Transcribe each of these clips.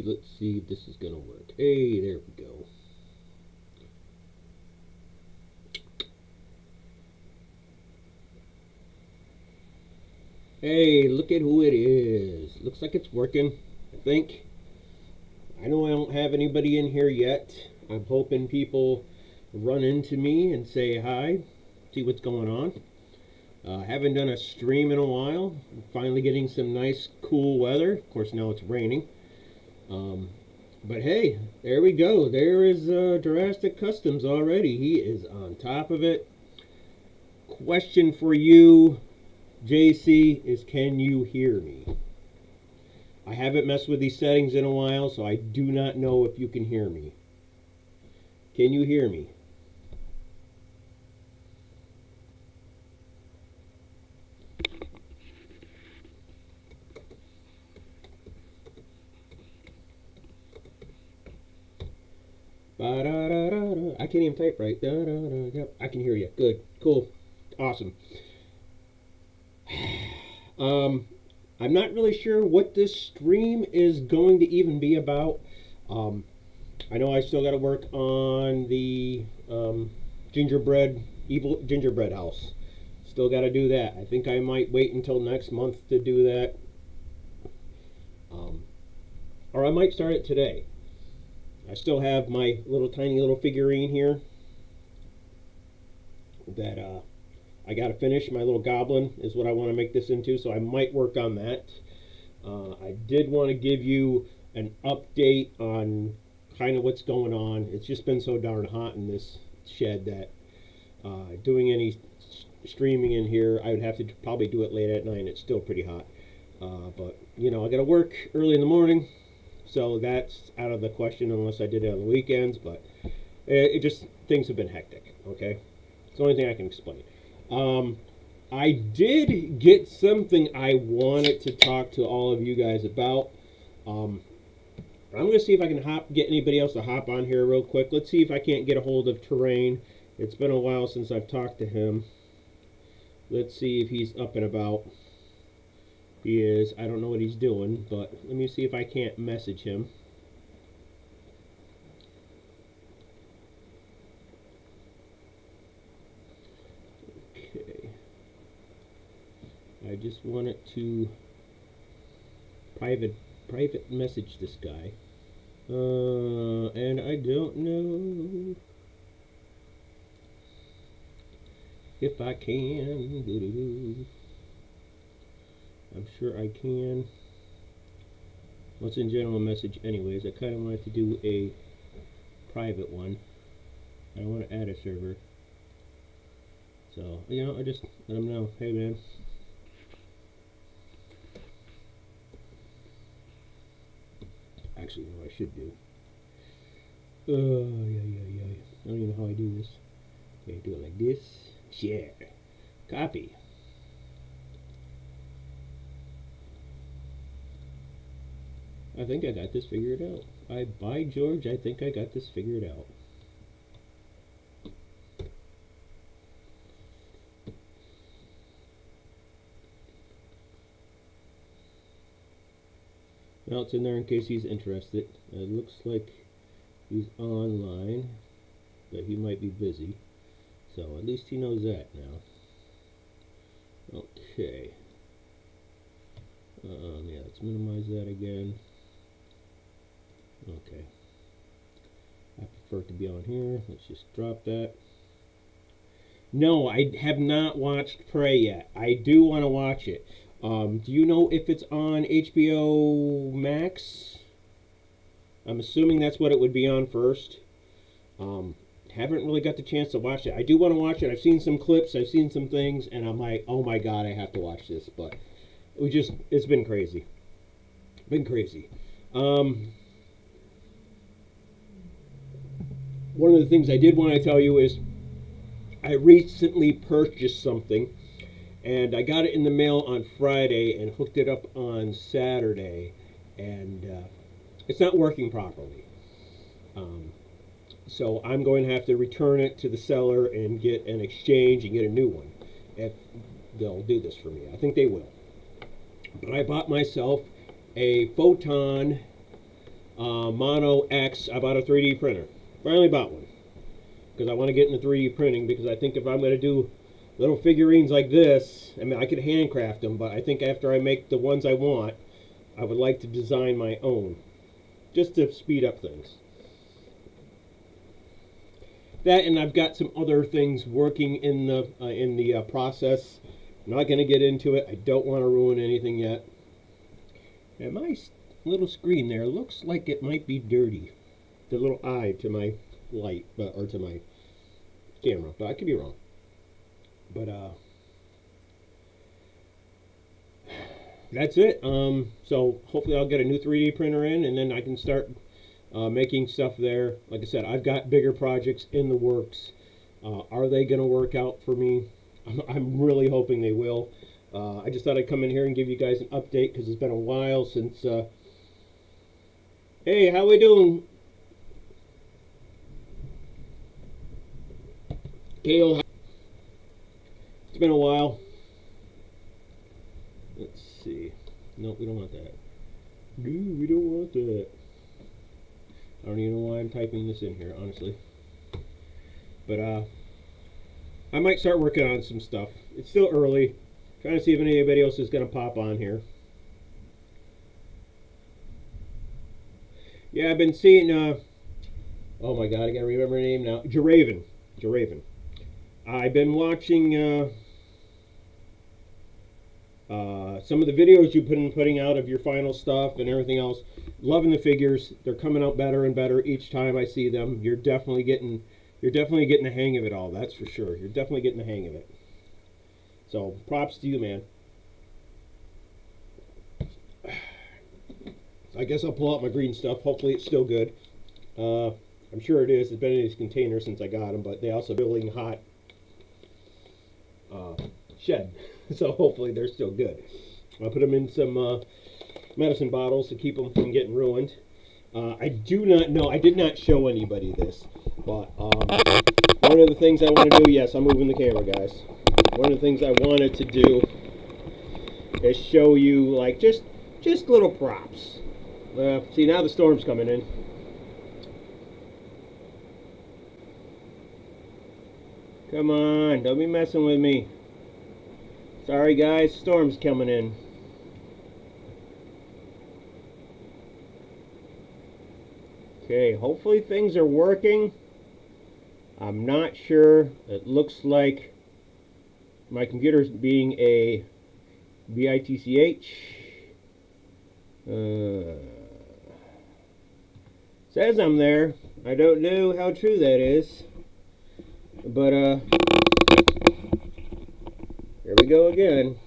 let's see if this is gonna work. Hey, there we go. Hey, look at who it is. Looks like it's working, I think. I know I don't have anybody in here yet. I'm hoping people run into me and say hi, see what's going on. Haven't done a stream in a while. I'm finally getting some nice cool weather. Of course, now it's raining. But hey, there we go. There is Drastic Customs already. He is on top of it. Question for you, JC, is can you hear me? I haven't messed with these settings in a while, so I do not know if you can hear me. Can you hear me? I can't even type right. Yep, I can hear you. Good. Cool. Awesome. I'm not really sure what this stream is going to even be about. I know I still got to work on the evil gingerbread house. Still got to do that. I think I might wait until next month to do that. Or I might start it today. I still have my tiny little figurine here that I got to finish. My little goblin is what I want to make this into, so I might work on that. I did want to give you an update on kind of what's going on. It's just been so darn hot in this shed that doing any streaming in here, I would have to probably do it late at night, and it's still pretty hot. But, you know, I got to work early in the morning, so that's out of the question unless I did it on the weekends, but it just, things have been hectic, okay? It's the only thing I can explain. I did get something I wanted to talk to all of you guys about. I'm going to see if I can get anybody else to hop on here real quick. Let's see if I can't get a hold of Terrain. It's been a while since I've talked to him. Let's see if he's up and about. He is. I don't know what he's doing, but let me see if I can't message him. Okay. I just wanted to private message this guy. And I don't know if I can. I'm sure I can. What's in general message anyways? I kind of wanted to do a private one. I don't want to add a server. So, you know, I just let him know, hey man. Actually, you know what I should do? Yeah. I don't even know how I do this. Okay, do it like this. Share. Copy. I think I got this figured out. By George, I think I got this figured out. Now it's in there in case he's interested. It looks like he's online, but he might be busy. So at least he knows that now. Okay. Yeah, let's minimize that again. Okay. I prefer it to be on here. Let's just drop that. No, I have not watched Prey yet. I do want to watch it. Do you know if it's on HBO Max? I'm assuming that's what it would be on first. Haven't really got the chance to watch it. I do want to watch it. I've seen some clips. I've seen some things, and I'm like, oh my god, I have to watch this. But it's been crazy. One of the things I did want to tell you is I recently purchased something, and I got it in the mail on Friday and hooked it up on Saturday, and it's not working properly. So I'm going to have to return it to the seller and get an exchange and get a new one if they'll do this for me. I think they will. But I bought myself a Photon Mono X. I bought a 3D printer. Finally bought one. Because I want to get into 3D printing, because I think if I'm going to do little figurines like this, I mean, I could handcraft them, but I think after I make the ones I want, I would like to design my own, just to speed up things. That, and I've got some other things working in the process. I'm not going to get into it. I don't want to ruin anything yet. And my little screen there looks like it might be dirty. The little eye to my light, or to my camera, but I could be wrong. But that's it. So hopefully I'll get a new 3D printer in, and then I can start making stuff there. Like I said, I've got bigger projects in the works. Are they going to work out for me? I'm really hoping they will. I just thought I'd come in here and give you guys an update, because it's been a while since... Hey, how we doing? Kale, it's been a while. Let's see. Nope, we don't want that. No, we don't want that. I don't even know why I'm typing this in here, honestly. But I might start working on some stuff. It's still early. Trying to see if anybody else is going to pop on here. Yeah, I've been seeing, oh my god, I gotta remember her name now. Jaraven. I've been watching some of the videos you've been putting out of your final stuff and everything else. Loving the figures. They're coming out better and better each time I see them. You're definitely getting the hang of it all, that's for sure. You're definitely getting the hang of it. So, props to you, man. I guess I'll pull out my green stuff. Hopefully it's still good. I'm sure it is. It's been in these containers since I got them, but they also building hot shed. So hopefully they're still good. I'll put them in some medicine bottles to keep them from getting ruined. I do not know. I did not show anybody this, but one of the things I want to do, yes, I'm moving the camera, guys. One of the things I wanted to do is show you, like, just little props. See, now the storm's coming in. Come on, don't be messing with me. Sorry guys, storm's coming in. Okay, hopefully things are working. I'm not sure. It looks like my computer's being a bitch. Says I'm there. I don't know how true that is. But, here we go again.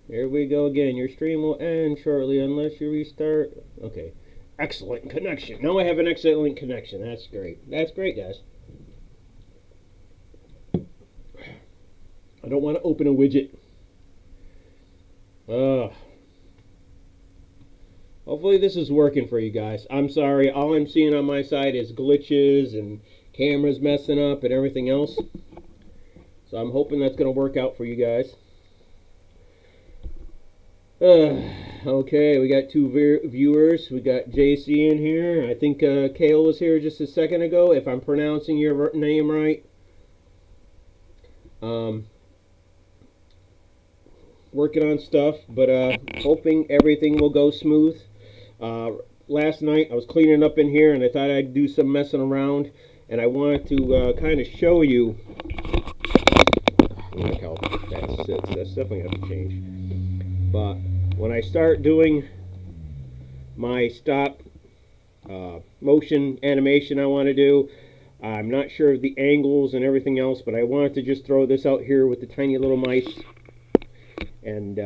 Here we go again. Your stream will end shortly unless you restart. Okay. Excellent connection. Now I have an excellent connection. That's great. That's great, guys. I don't want to open a widget. Hopefully this is working for you guys. I'm sorry. All I'm seeing on my side is glitches and cameras messing up and everything else. So I'm hoping that's going to work out for you guys. Okay, we got two viewers. We got JC in here. I think Kale was here just a second ago, if I'm pronouncing your name right. Working on stuff, but hoping everything will go smooth. Last night I was cleaning up in here and I thought I'd do some messing around, and I wanted to kind of show you. I like how that sits. That's definitely have to change. But when I start doing my stop motion animation I want to do, I'm not sure of the angles and everything else, but I wanted to just throw this out here with the tiny little mice and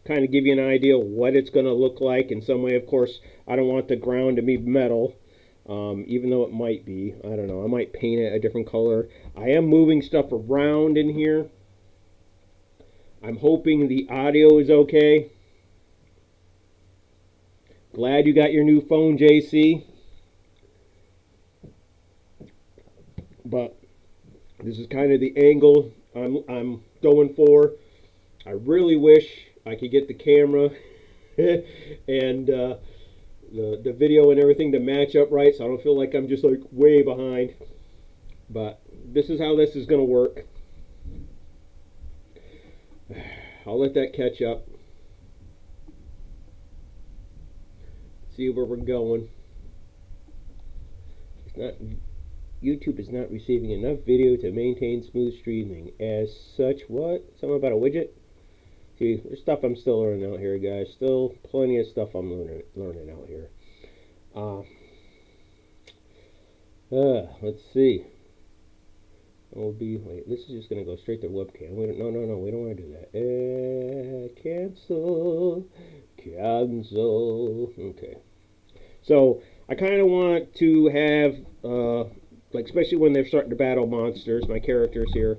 kind of give you an idea what it's going to look like in some way. Of course, I don't want the ground to be metal, even though it might be. I don't know. I might paint it a different color. I am moving stuff around in here. I'm hoping the audio is okay. Glad you got your new phone, JC. But this is kind of the angle I'm going for. I really wish I could get the camera and the video and everything to match up right, so I don't feel like I'm just like way behind. But this is how this is going to work. I'll let that catch up. See where we're going. It's not. YouTube is not receiving enough video to maintain smooth streaming. As such, what? Something about a widget? See, there's stuff I'm still learning out here, guys. Still plenty of stuff I'm learning out here. Let's see. Wait, this is just going to go straight to webcam. We don't want to do that. Cancel. Okay. So, I kind of want to have, like, especially when they're starting to battle monsters, my characters here.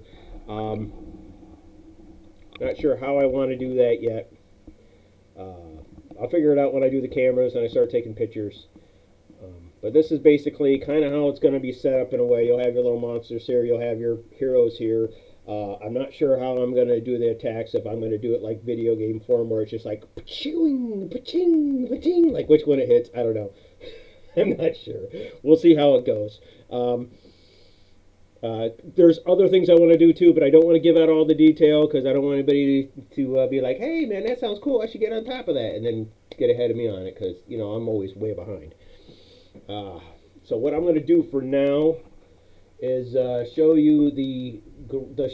Not sure how I want to do that yet. I'll figure it out when I do the cameras and I start taking pictures. But this is basically kind of how it's going to be set up in a way. You'll have your little monsters here. You'll have your heroes here. I'm not sure how I'm going to do the attacks, if I'm going to do it like video game form where it's just like pa-ching, pa-ching, pa-ching, like which one it hits. I don't know. I'm not sure. We'll see how it goes. There's other things I want to do too, but I don't want to give out all the detail because I don't want anybody to be like, hey man, that sounds cool, I should get on top of that, and then get ahead of me on it because, you know, I'm always way behind. So what I'm going to do for now is show you the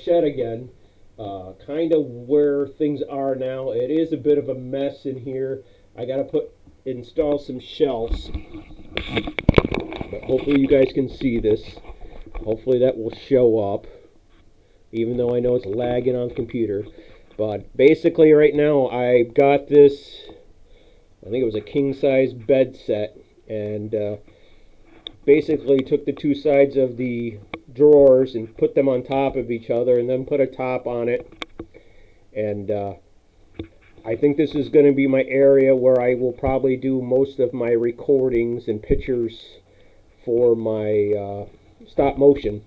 shed again, kind of where things are now. It is a bit of a mess in here. I got to install some shelves, but hopefully you guys can see this. Hopefully that will show up, even though I know it's lagging on the computer. But basically right now I got this, I think it was a king-size bed set, and basically took the two sides of the drawers and put them on top of each other and then put a top on it. And I think this is going to be my area where I will probably do most of my recordings and pictures for my stop motion.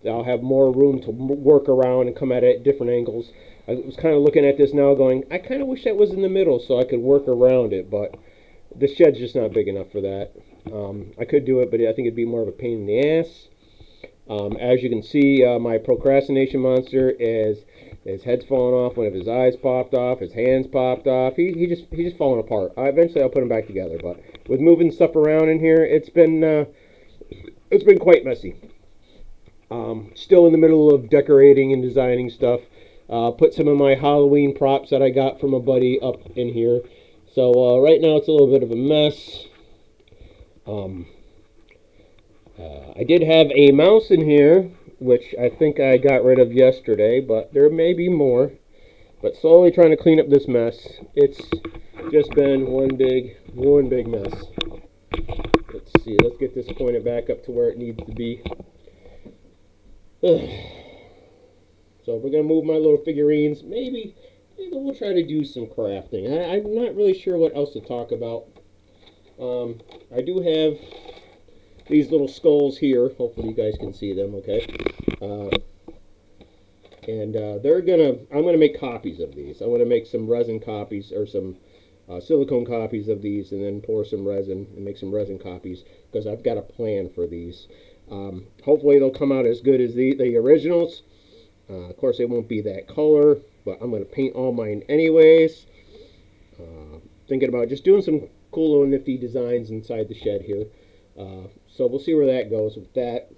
I'll have more room to work around and come at it at different angles. I was kind of looking at this now going, I kind of wish that was in the middle so I could work around it, but the shed's just not big enough for that. I could do it, but I think it'd be more of a pain in the ass. As you can see, my procrastination monster his head's falling off, one of his eyes popped off, his hands popped off. He's just falling apart. Eventually I'll put him back together, but with moving stuff around in here, it's been quite messy. Still in the middle of decorating and designing stuff. Put some of my Halloween props that I got from a buddy up in here. So right now it's a little bit of a mess. I did have a mouse in here, which I think I got rid of yesterday, but there may be more. But slowly trying to clean up this mess. It's just been one big mess. Let's see, let's get this pointed back up to where it needs to be. So we're going to move my little figurines. Maybe we'll try to do some crafting. I'm not really sure what else to talk about. I do have these little skulls here. Hopefully you guys can see them, okay? And I'm gonna make copies of these. I want to make some resin copies or some silicone copies of these, and then pour some resin and make some resin copies because I've got a plan for these. Hopefully they'll come out as good as the originals. Of course, they won't be that color, but I'm going to paint all mine anyways. Thinking about just doing some cool little nifty designs inside the shed here. So we'll see where that goes with that.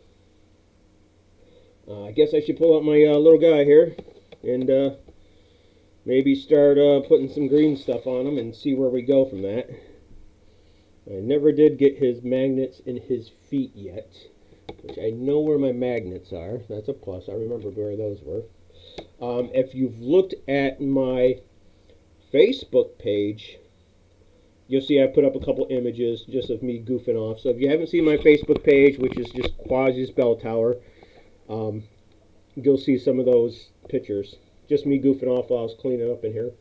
I guess I should pull out my little guy here and maybe start putting some green stuff on him and see where we go from that. I never did get his magnets in his feet yet, which I know where my magnets are. That's a plus. I remember where those were. If you've looked at my Facebook page, you'll see I put up a couple images just of me goofing off. So if you haven't seen my Facebook page, which is just Quassi's Bell Tower, you'll see some of those pictures. Just me goofing off while I was cleaning up in here.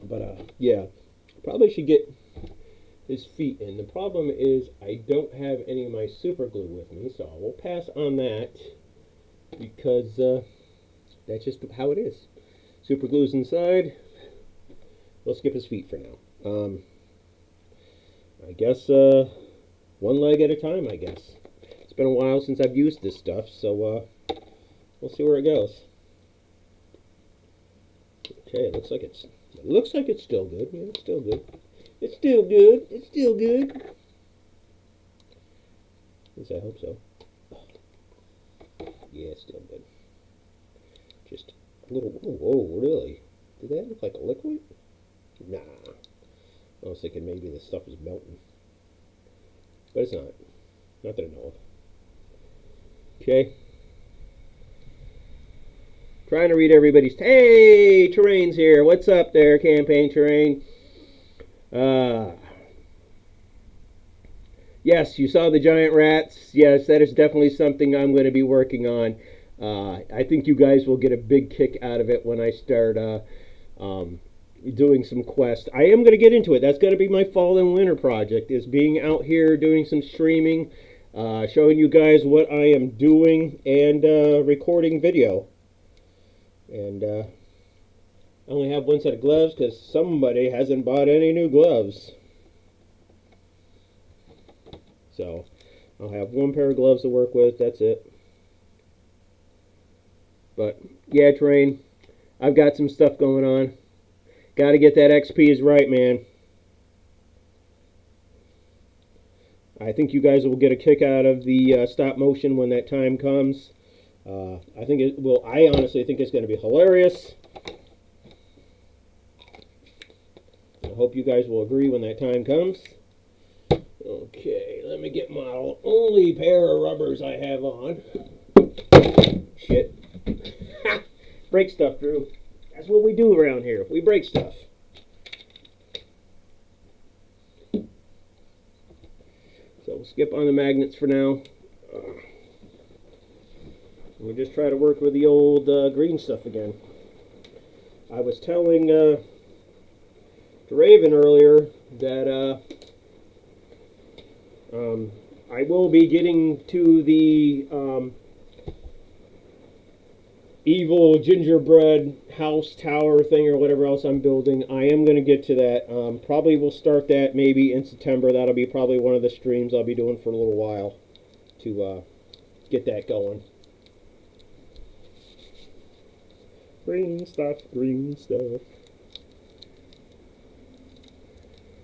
But yeah, probably should get his feet in. The problem is I don't have any of my super glue with me, so I will pass on that because that's just how it is. Super glue's inside. We'll skip his feet for now. I guess one leg at a time, I guess. It's been a while since I've used this stuff, so we'll see where it goes. Okay, it looks like it's still good. Yeah, it's still good. It's still good. It's still good. At least I hope so. Yeah, it's still good. Just a little. Whoa, really? Did that look like a liquid? Nah. I was thinking maybe the stuff was melting. But it's not. Not that I know of. Okay. Trying to read everybody's... Hey, Terrain's here. What's up there, Campaign Terrain? Yes, you saw the giant rats. Yes, that is definitely something I'm going to be working on. I think you guys will get a big kick out of it when I start doing some quests. I am going to get into it. That's going to be my fall and winter project, is being out here doing some streaming, showing you guys what I am doing, and recording video. And I only have one set of gloves because somebody hasn't bought any new gloves. So I'll have one pair of gloves to work with. That's it. But yeah, Terrain, I've got some stuff going on. Got to get that XP is right, man. I think you guys will get a kick out of the stop motion when that time comes. I think it will. I honestly think it's going to be hilarious. I hope you guys will agree when that time comes. Okay, let me get my only pair of rubbers I have on. Shit. Break stuff, Drew. That's what we do around here. We break stuff. So we'll skip on the magnets for now. We'll just try to work with the old green stuff again. I was telling Raven earlier that I will be getting to the evil gingerbread house tower thing or whatever else I'm building. I am going to get to that. Probably will start that maybe in September. That'll be probably one of the streams I'll be doing for a little while to get that going. Green stuff, green stuff.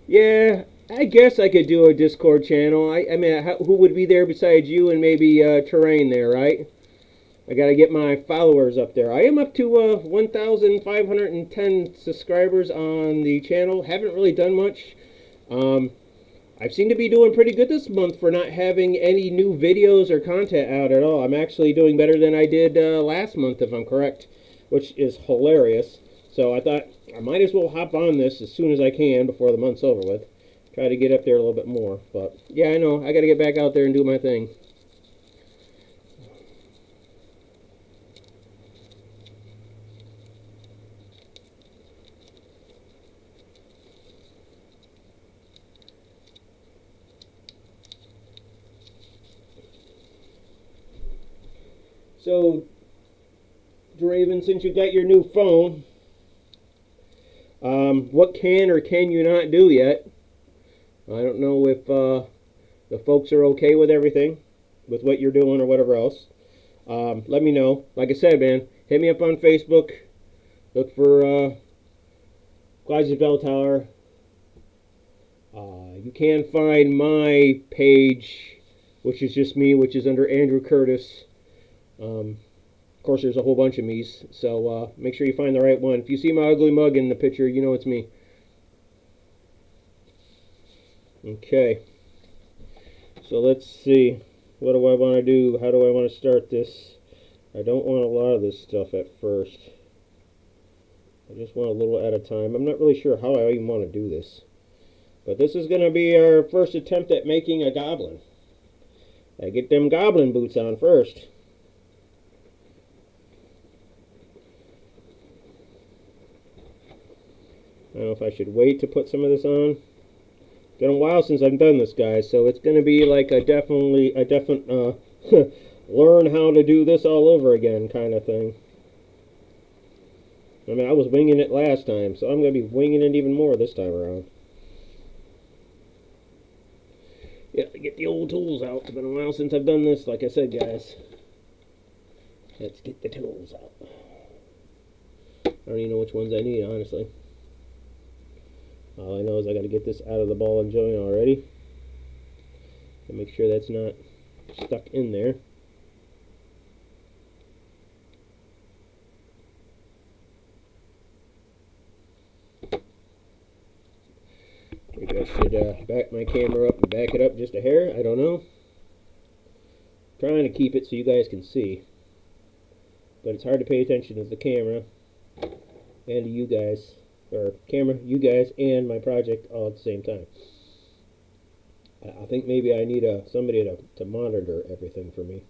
Yeah, I guess I could do a Discord channel. I mean, who would be there besides you and maybe Terrain there, right? I gotta get my followers up there. I am up to 1,510 subscribers on the channel. Haven't really done much. I seem to be doing pretty good this month for not having any new videos or content out at all. I'm actually doing better than I did last month, if I'm correct, which is hilarious. So I thought I might as well hop on this as soon as I can before the month's over with. Try to get up there a little bit more. But yeah, I know. I got to get back out there and do my thing. So, Draven, since you got your new phone, what can or can you not do yet? I don't know if the folks are okay with everything, with what you're doing or whatever else. Let me know. Like I said, man, hit me up on Facebook. Look for Quassi Bell Tower. You can find my page, which is just me, which is under Andrew Curtis. Of course, there's a whole bunch of me's, so make sure you find the right one. If you see my ugly mug in the picture, you know it's me. Okay, so let's see. What do I want to do? How do I want to start this? I don't want a lot of this stuff at first. I just want a little at a time. I'm not really sure how I even want to do this. But this is going to be our first attempt at making a goblin. I get them goblin boots on first. I don't know if I should wait to put some of this on. It's been a while since I've done this, guys, so it's going to be like a definite learn how to do this all over again kind of thing. I mean, I was winging it last time, so I'm going to be winging it even more this time around. Yeah, get the old tools out. It's been a while since I've done this, like I said, guys. Let's get the tools out. I don't even know which ones I need, honestly. All I know is I got to get this out of the ball and joint already. And make sure that's not stuck in there. Maybe I should back my camera up and back it up just a hair. I don't know. I'm trying to keep it so you guys can see. But it's hard to pay attention to the camera and to you guys. Or camera, you guys, and my project all at the same time. I think maybe I need somebody to monitor everything for me.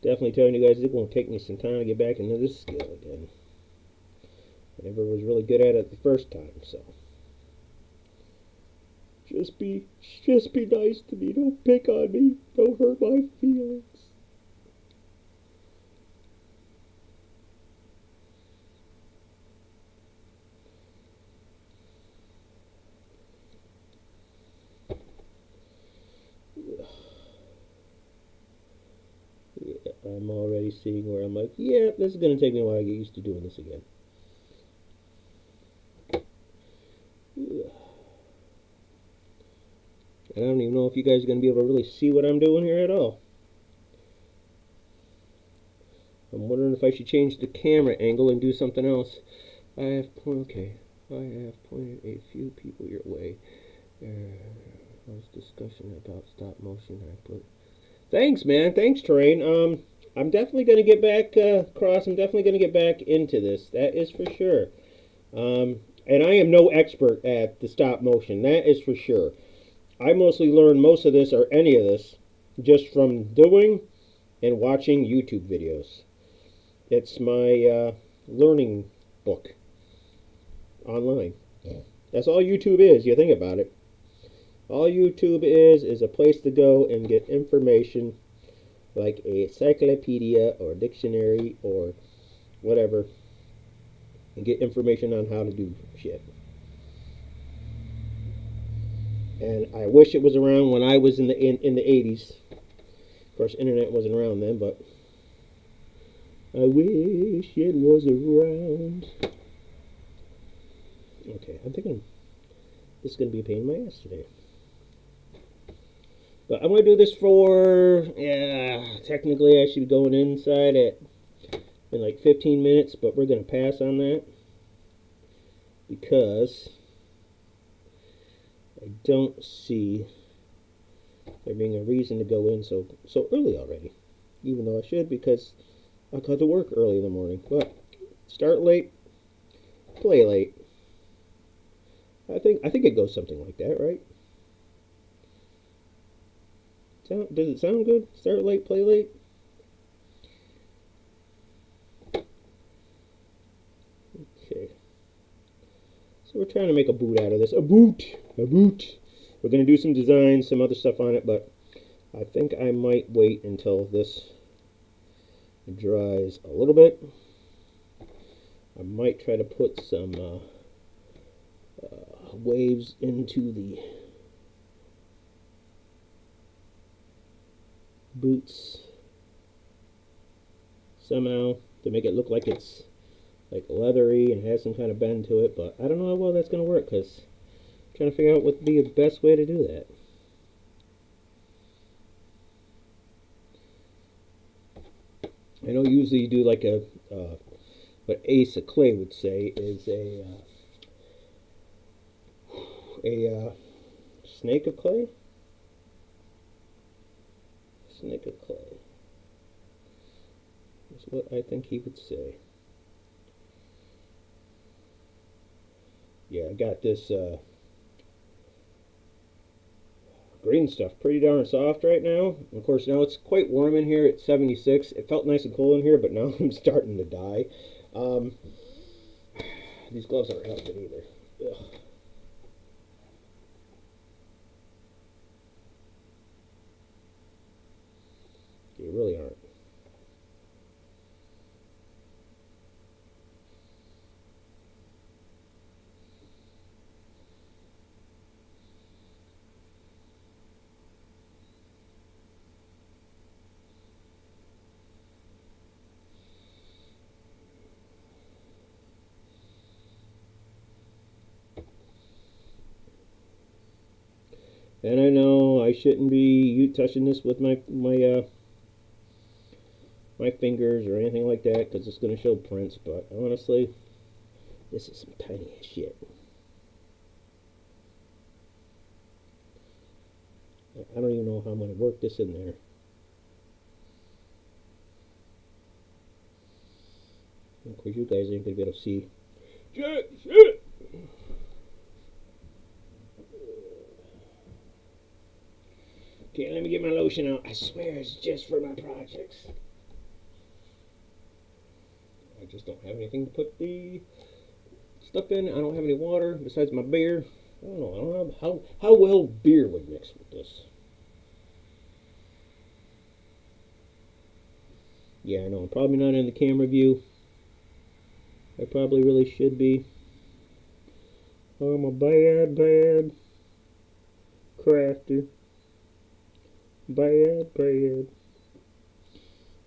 Definitely telling you guys it's going to take me some time to get back into this skill again. I never was really good at it the first time, so just be nice to me. Don't pick on me. Don't hurt my feelings. Yeah, I'm already seeing where I'm like, yeah, this is going to take me a while to get used to doing this again. I don't even know if you guys are going to be able to really see what I'm doing here at all. I'm wondering if I should change the camera angle and do something else. I have pointed a few people your way. There was discussion about stop motion. Thanks, man. Thanks, Terrain. I'm definitely going to get back, Cross. I'm definitely going to get back into this. That is for sure. And I am no expert at the stop motion. That is for sure. I mostly learned most of this, or any of this, just from doing and watching YouTube videos. It's my learning book online. That's all YouTube is, you think about it. All YouTube is a place to go and get information like a encyclopedia or dictionary or whatever, and get information on how to do shit. And I wish it was around when I was in the 80s. Of course, internet wasn't around then, but I wish it was around. Okay, I'm thinking this is going to be a pain in my ass today. But I'm going to do this for, technically I should be going inside in like 15 minutes, but we're going to pass on that because I don't see there being a reason to go in so early already, even though I should, because I got to work early in the morning. But start late, play late. I think it goes something like that, right? Does it sound good? Start late, play late. Okay. So we're trying to make a boot out of this. A boot. We're going to do some designs, some other stuff on it, but I think I might wait until this dries a little bit. I might try to put some waves into the boots somehow to make it look like it's like leathery and has some kind of bend to it, but I don't know how well that's going to work because I'm trying to figure out what would be the best way to do that. I know usually you do like a what Ace of Clay would say is a snake of clay. Snake of clay. That's what I think he would say. Yeah, I got this green stuff pretty darn soft right now. Of course, now it's quite warm in here. It's 76. It felt nice and cool in here, but now I'm starting to die. These gloves aren't helping either. Ugh. They really aren't. And I know I shouldn't be touching this with my fingers or anything like that because it's going to show prints, but honestly, this is some tiny ass shit. I don't even know how I'm going to work this in there. Of course, you guys ain't going to be able to see. Shit! Okay, let me get my lotion out. I swear it's just for my projects. I just don't have anything to put the stuff in. I don't have any water besides my beer. I don't know. I don't know how well beer would mix with this. Yeah, I know. I'm probably not in the camera view. I probably really should be. I'm a bad crafter. Bad. I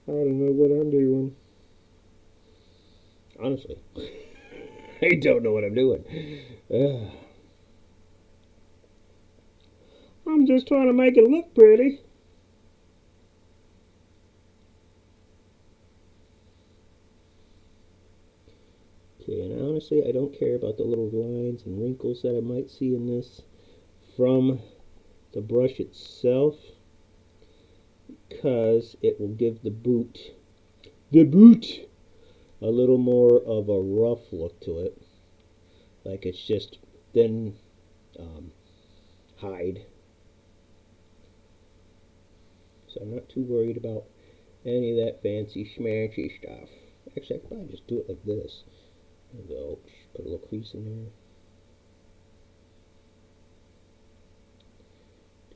don't know what I'm doing. Honestly. I don't know what I'm doing. I'm just trying to make it look pretty. Okay, and honestly, I don't care about the little lines and wrinkles that I might see in this from the brush itself, because it will give the boot a little more of a rough look to it, like it's just thin hide. So I'm not too worried about any of that fancy schmancy stuff. Actually, I could probably just do it like this. There we go. Just put a little crease in there.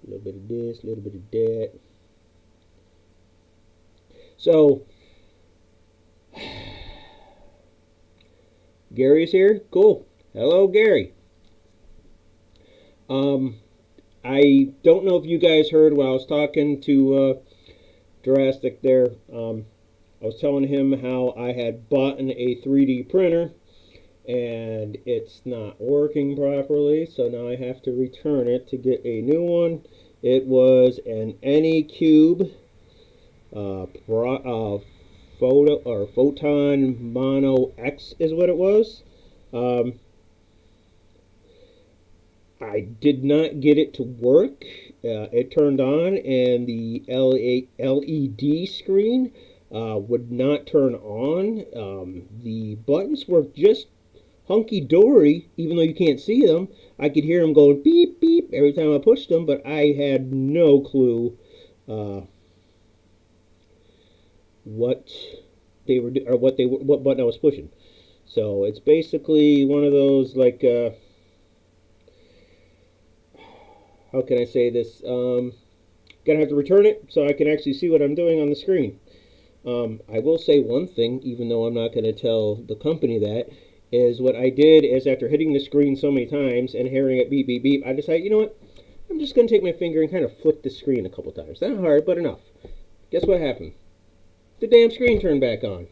A little bit of this, a little bit of that. So, Gary's here. Cool. Hello, Gary. I don't know if you guys heard when I was talking to Drastic there. I was telling him how I had bought a 3D printer and it's not working properly, so now I have to return it to get a new one. It was an Anycube Photon Mono X is what it was. I did not get it to work. It turned on and the LED screen would not turn on. The buttons were just hunky-dory, even though you can't see them. I could hear them going beep, beep every time I pushed them, but I had no clue what they were or what button I was pushing. So it's basically one of those, like, how can I say this? Gonna have to return it so I can actually see what I'm doing on the screen. I will say one thing, even though I'm not going to tell the company that, is what I did is after hitting the screen so many times and hearing it beep, beep, beep, I decided, you know what? I'm just going to take my finger and kind of flick the screen a couple times. Not hard, but enough. Guess what happened? The damn screen turned back on.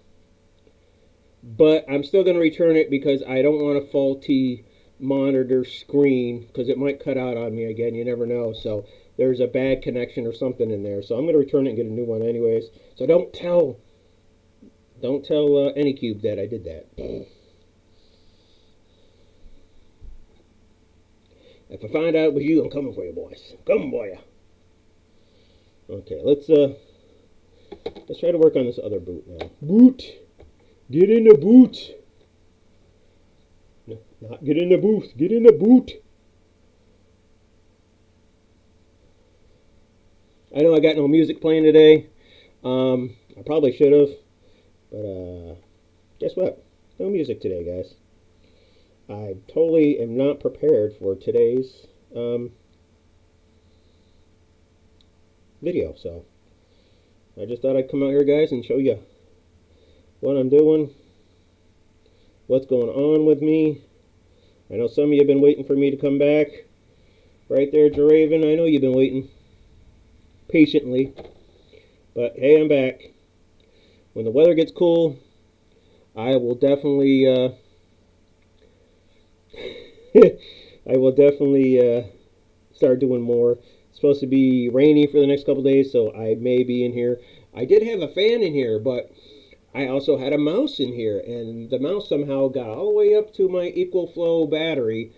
But I'm still going to return it because I don't want a faulty monitor screen because it might cut out on me again. You never know. So there's a bad connection or something in there. So I'm going to return it and get a new one anyways. So don't tell Anycube that I did that. If I find out it was you, I'm coming for you, boys. I'm coming for you. Okay, let's try to work on this other boot now. Boot! Get in the boot! No, not get in the booth. Get in the boot! I know I got no music playing today. I probably should have, but guess what? No music today, guys. I totally am not prepared for today's video, so I just thought I'd come out here, guys, and show you what I'm doing, what's going on with me. I know some of you have been waiting for me to come back. Right there, Jaraven, I know you've been waiting patiently. But hey, I'm back. When the weather gets cool, I will definitely I will definitely start doing more. It's supposed to be rainy for the next couple days, so I may be in here. I did have a fan in here, but I also had a mouse in here, and the mouse somehow got all the way up to my equal flow battery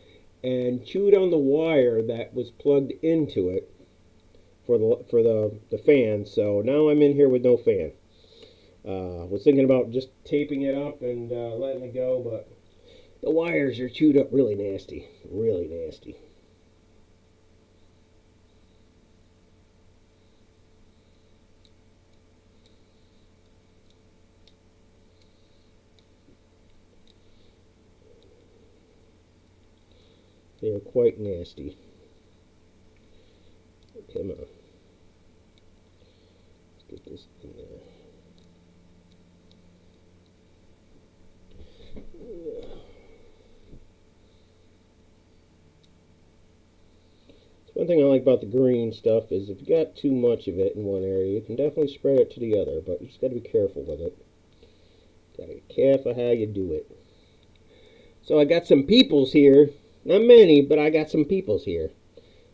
and chewed on the wire that was plugged into it for the fan. So now I'm in here with no fan. Was thinking about just taping it up and letting it go, but the wires are chewed up really nasty, really nasty. They are quite nasty. Come on. Let's get this in there. One thing I like about the green stuff is if you got too much of it in one area, you can definitely spread it to the other, but you just got to be careful with it. Got to be careful how you do it. So I got some peoples here. Not many, but I got some peoples here.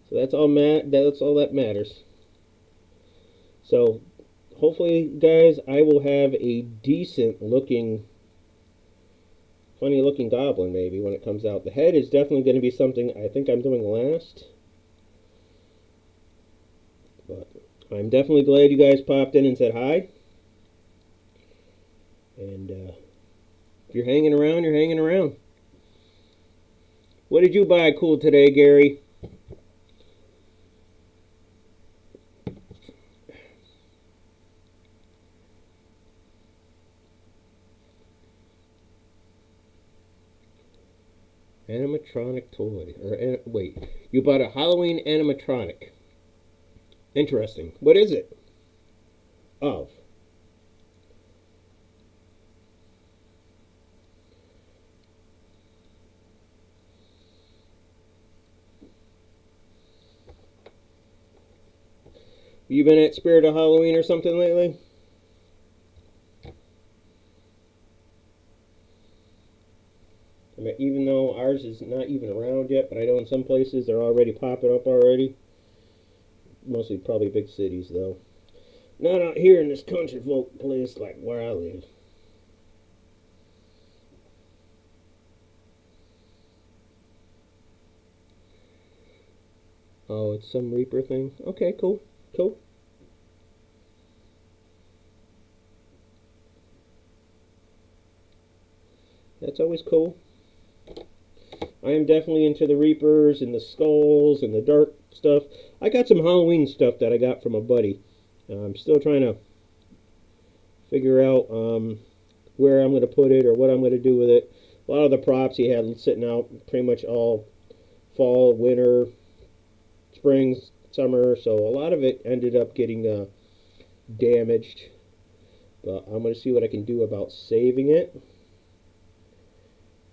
So that's all that matters. So hopefully, guys, I will have a decent looking, funny looking goblin maybe when it comes out. The head is definitely going to be something I think I'm doing last. But I'm definitely glad you guys popped in and said hi. And if you're hanging around, you're hanging around. What did you buy cool today, Gary? Animatronic toy. Wait, you bought a Halloween animatronic. Interesting. What is it? Of. You been at Spirit of Halloween or something lately? I mean, even though ours is not even around yet, but I know in some places they're already popping up already. Mostly probably big cities, though. Not out here in this country folk place like where I live. Oh, it's some Reaper thing? Okay, cool. Cool. That's always cool. I am definitely into the Reapers and the skulls and the dark stuff. I got some Halloween stuff that I got from a buddy. I'm still trying to figure out where I'm going to put it or what I'm going to do with it. A lot of the props he had sitting out pretty much all fall, winter, spring, summer. So a lot of it ended up getting damaged. But I'm going to see what I can do about saving it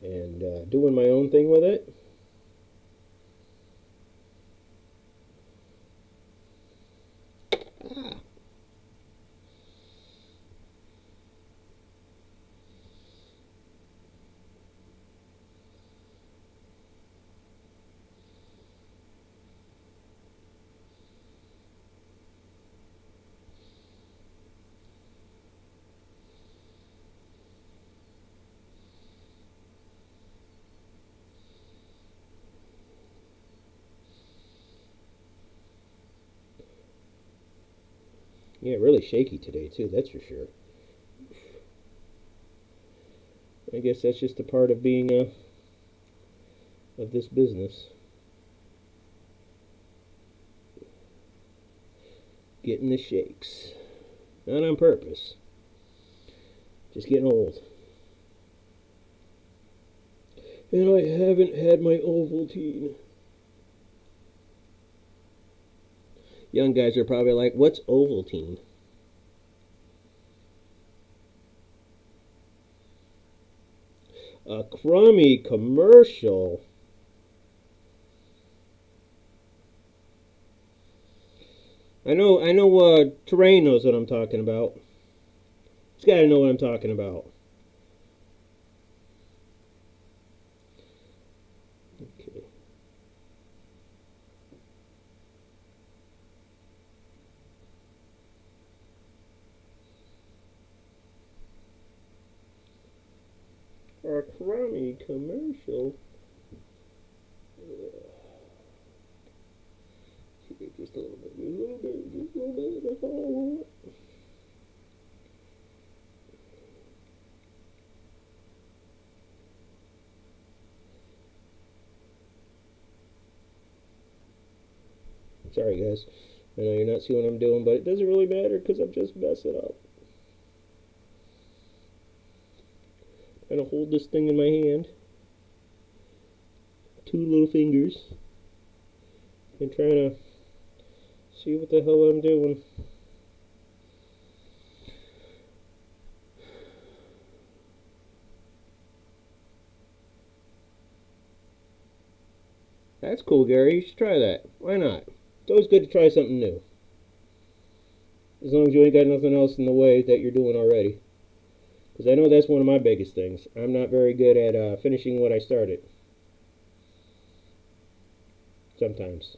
and doing my own thing with it. Ah. Yeah, really shaky today too, that's for sure. I guess that's just a part of being of this business. getting the shakes. Not on purpose. Just getting old. And I haven't had my Ovaltine. Young guys are probably like, what's Ovaltine? A crummy commercial. I know, Terrain knows what I'm talking about. He's got to know what I'm talking about. Okay. A crummy commercial. Just a little bit, just a little bit, that's all I want. Sorry guys, I know you're not seeing what I'm doing, but it doesn't really matter because I'm just messing up. Trying to hold this thing in my hand. 2 little fingers. And trying to see what the hell I'm doing. That's cool, Gary. You should try that. Why not? It's always good to try something new. As long as you ain't got nothing else in the way that you're doing already. Because I know that's one of my biggest things. I'm not very good at finishing what I started. Sometimes.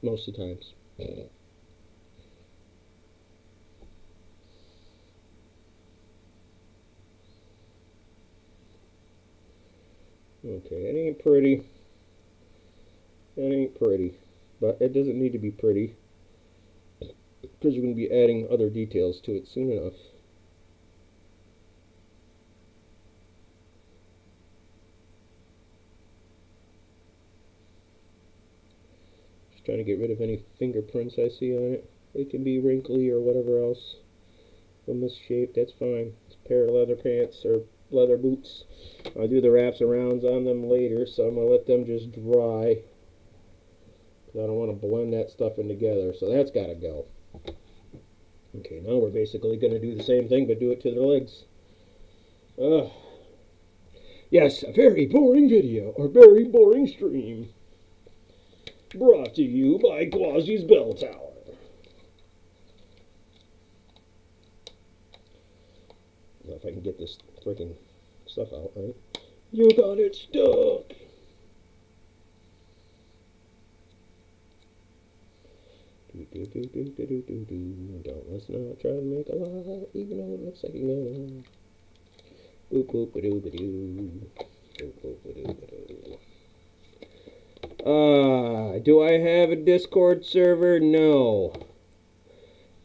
Most of the times. Okay, it ain't pretty. It ain't pretty. But it doesn't need to be pretty. Because you're going to be adding other details to it soon enough. Just trying to get rid of any fingerprints I see on it. It can be wrinkly or whatever else from this shape. That's fine. It's a pair of leather pants or leather boots. I'll do the wraps and rounds on them later, so I'm going to let them just dry. I don't want to blend that stuff in together, so that's got to go. Okay, now we're basically going to do the same thing, but do it to their legs. Yes, a very boring video, or very boring stream. Brought to you by Quassi's Bell Tower. Now if I can get this freaking stuff out, right? You got it stuck! Don't let's not try to make a lot, even though it looks like you're gonna. Boop boop ba doo ba doo. Boop boop ba doo ba doo. Do I have a Discord server? No.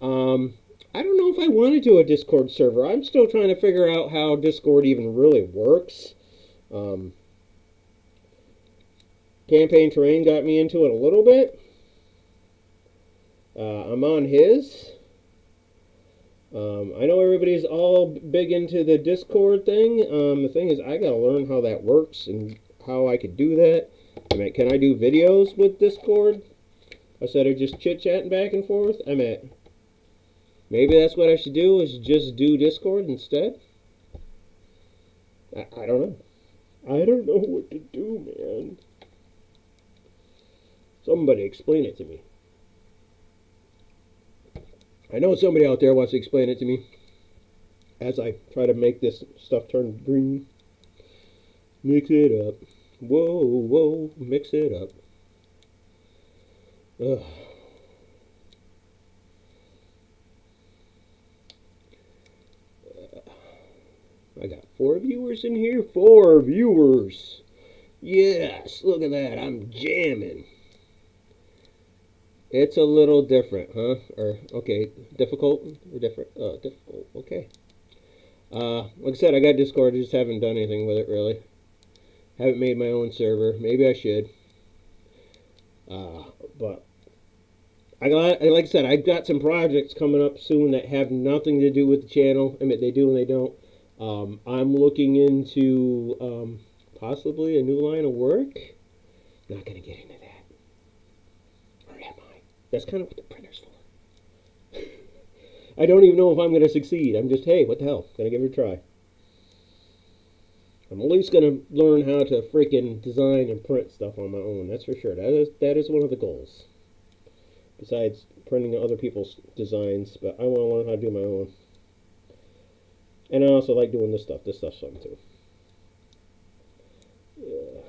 I don't know if I want to do a Discord server. I'm still trying to figure out how Discord even really works. Campaign Terrain got me into it a little bit. I'm on his. I know everybody's all big into the Discord thing. The thing is, I gotta learn how that works and how I could do that. I mean, can I do videos with Discord instead of just chit-chatting back and forth? I mean, maybe that's what I should do, is just do Discord instead? I don't know. I don't know what to do, man. Somebody explain it to me. I know somebody out there wants to explain it to me as I try to make this stuff turn green. Mix it up. Whoa, whoa, mix it up. Ugh. I got 4 viewers in here. 4 viewers. Yes, look at that. I'm jamming. It's a little different, huh? Or, okay, difficult? Or different? Difficult, okay. Like I said, I got Discord, I just haven't done anything with it, really. Haven't made my own server. Maybe I should. But like I said, I've got some projects coming up soon that have nothing to do with the channel. I mean, they do and they don't. I'm looking into possibly a new line of work. Not going to get into that. Or am I? That's kind of what the printer's for. I don't even know if I'm going to succeed. I'm just, hey, what the hell? Gonna give it a try. I'm at least going to learn how to freaking design and print stuff on my own. That's for sure. That is one of the goals. Besides printing other people's designs, but I want to learn how to do my own. And I also like doing this stuff. This stuff's fun too. Yeah.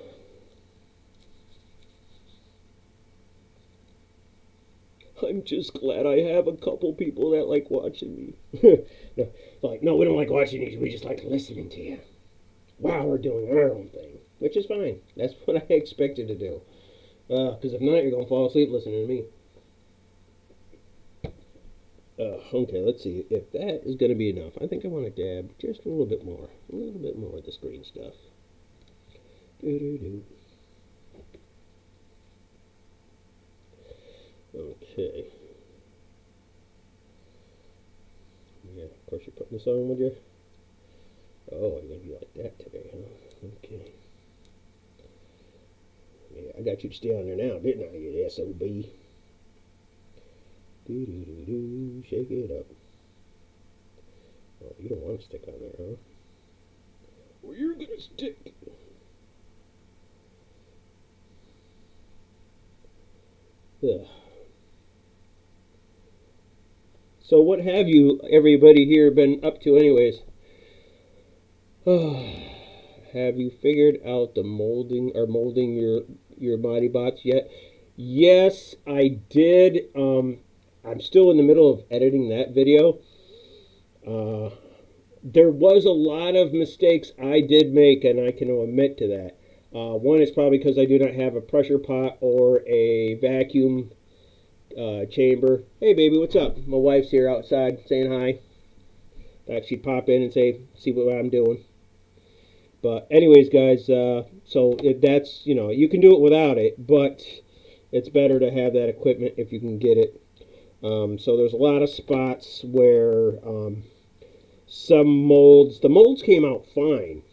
I'm just glad I have a couple people that like watching me. No, like, no, we don't like watching these. We just like listening to you. Wow, we're doing our own thing, which is fine. That's what I expected to do. Because if not, you're going to fall asleep listening to me. Okay, let's see. If that is going to be enough, I think I want to dab just a little bit more. A little bit more of this green stuff. Doo-doo-doo. Okay. Yeah, of course you're putting this on, would you? Oh, you're going to be like that today, huh? Okay. Yeah, I got you to stay on there now, didn't I, you SOB? Do-do-do-do, shake it up. Oh, you don't want to stick on there, huh? Well, you're going to stick. Ugh. So what have you, everybody here, been up to anyways? Have you figured out the molding or molding your body bots yet? Yes, I did. I'm still in the middle of editing that video. There was a lot of mistakes I did make, and I can admit to that. One is probably because I do not have a pressure pot or a vacuum chamber. Hey, baby, what's up? My wife's here outside saying hi. Thought she'd pop in and see what I'm doing. But anyways, guys, so that's, you can do it without it, but it's better to have that equipment if you can get it. So there's a lot of spots where the molds came out fine,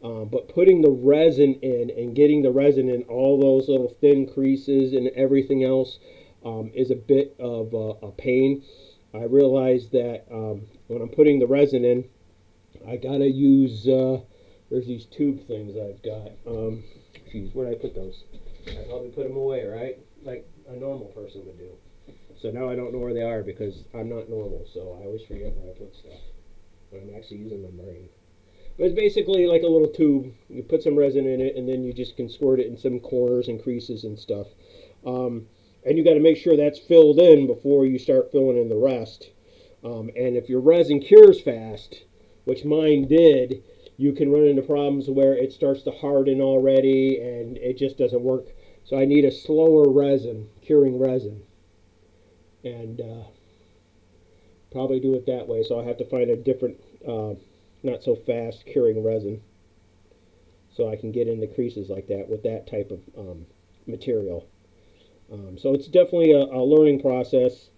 but putting the resin in and getting the resin in all those little thin creases and everything else is a bit of a pain. I realized that when I'm putting the resin in, I gotta use there's these tube things I've got. Geez, where did I put those? I probably put them away, right? Like a normal person would do. So now I don't know where they are because I'm not normal, so I always forget where I put stuff when I'm actually using my brain. But it's basically like a little tube. You put some resin in it, and then you just can squirt it in some corners and creases and stuff. And you got to make sure that's filled in before you start filling in the rest. And if your resin cures fast, which mine did, you can run into problems where it starts to harden already and it just doesn't work. So I need a slower resin, curing resin. And probably do it that way. So I have to find a different, not so fast curing resin. So I can get in the creases like that with that type of material. So it's definitely a learning process.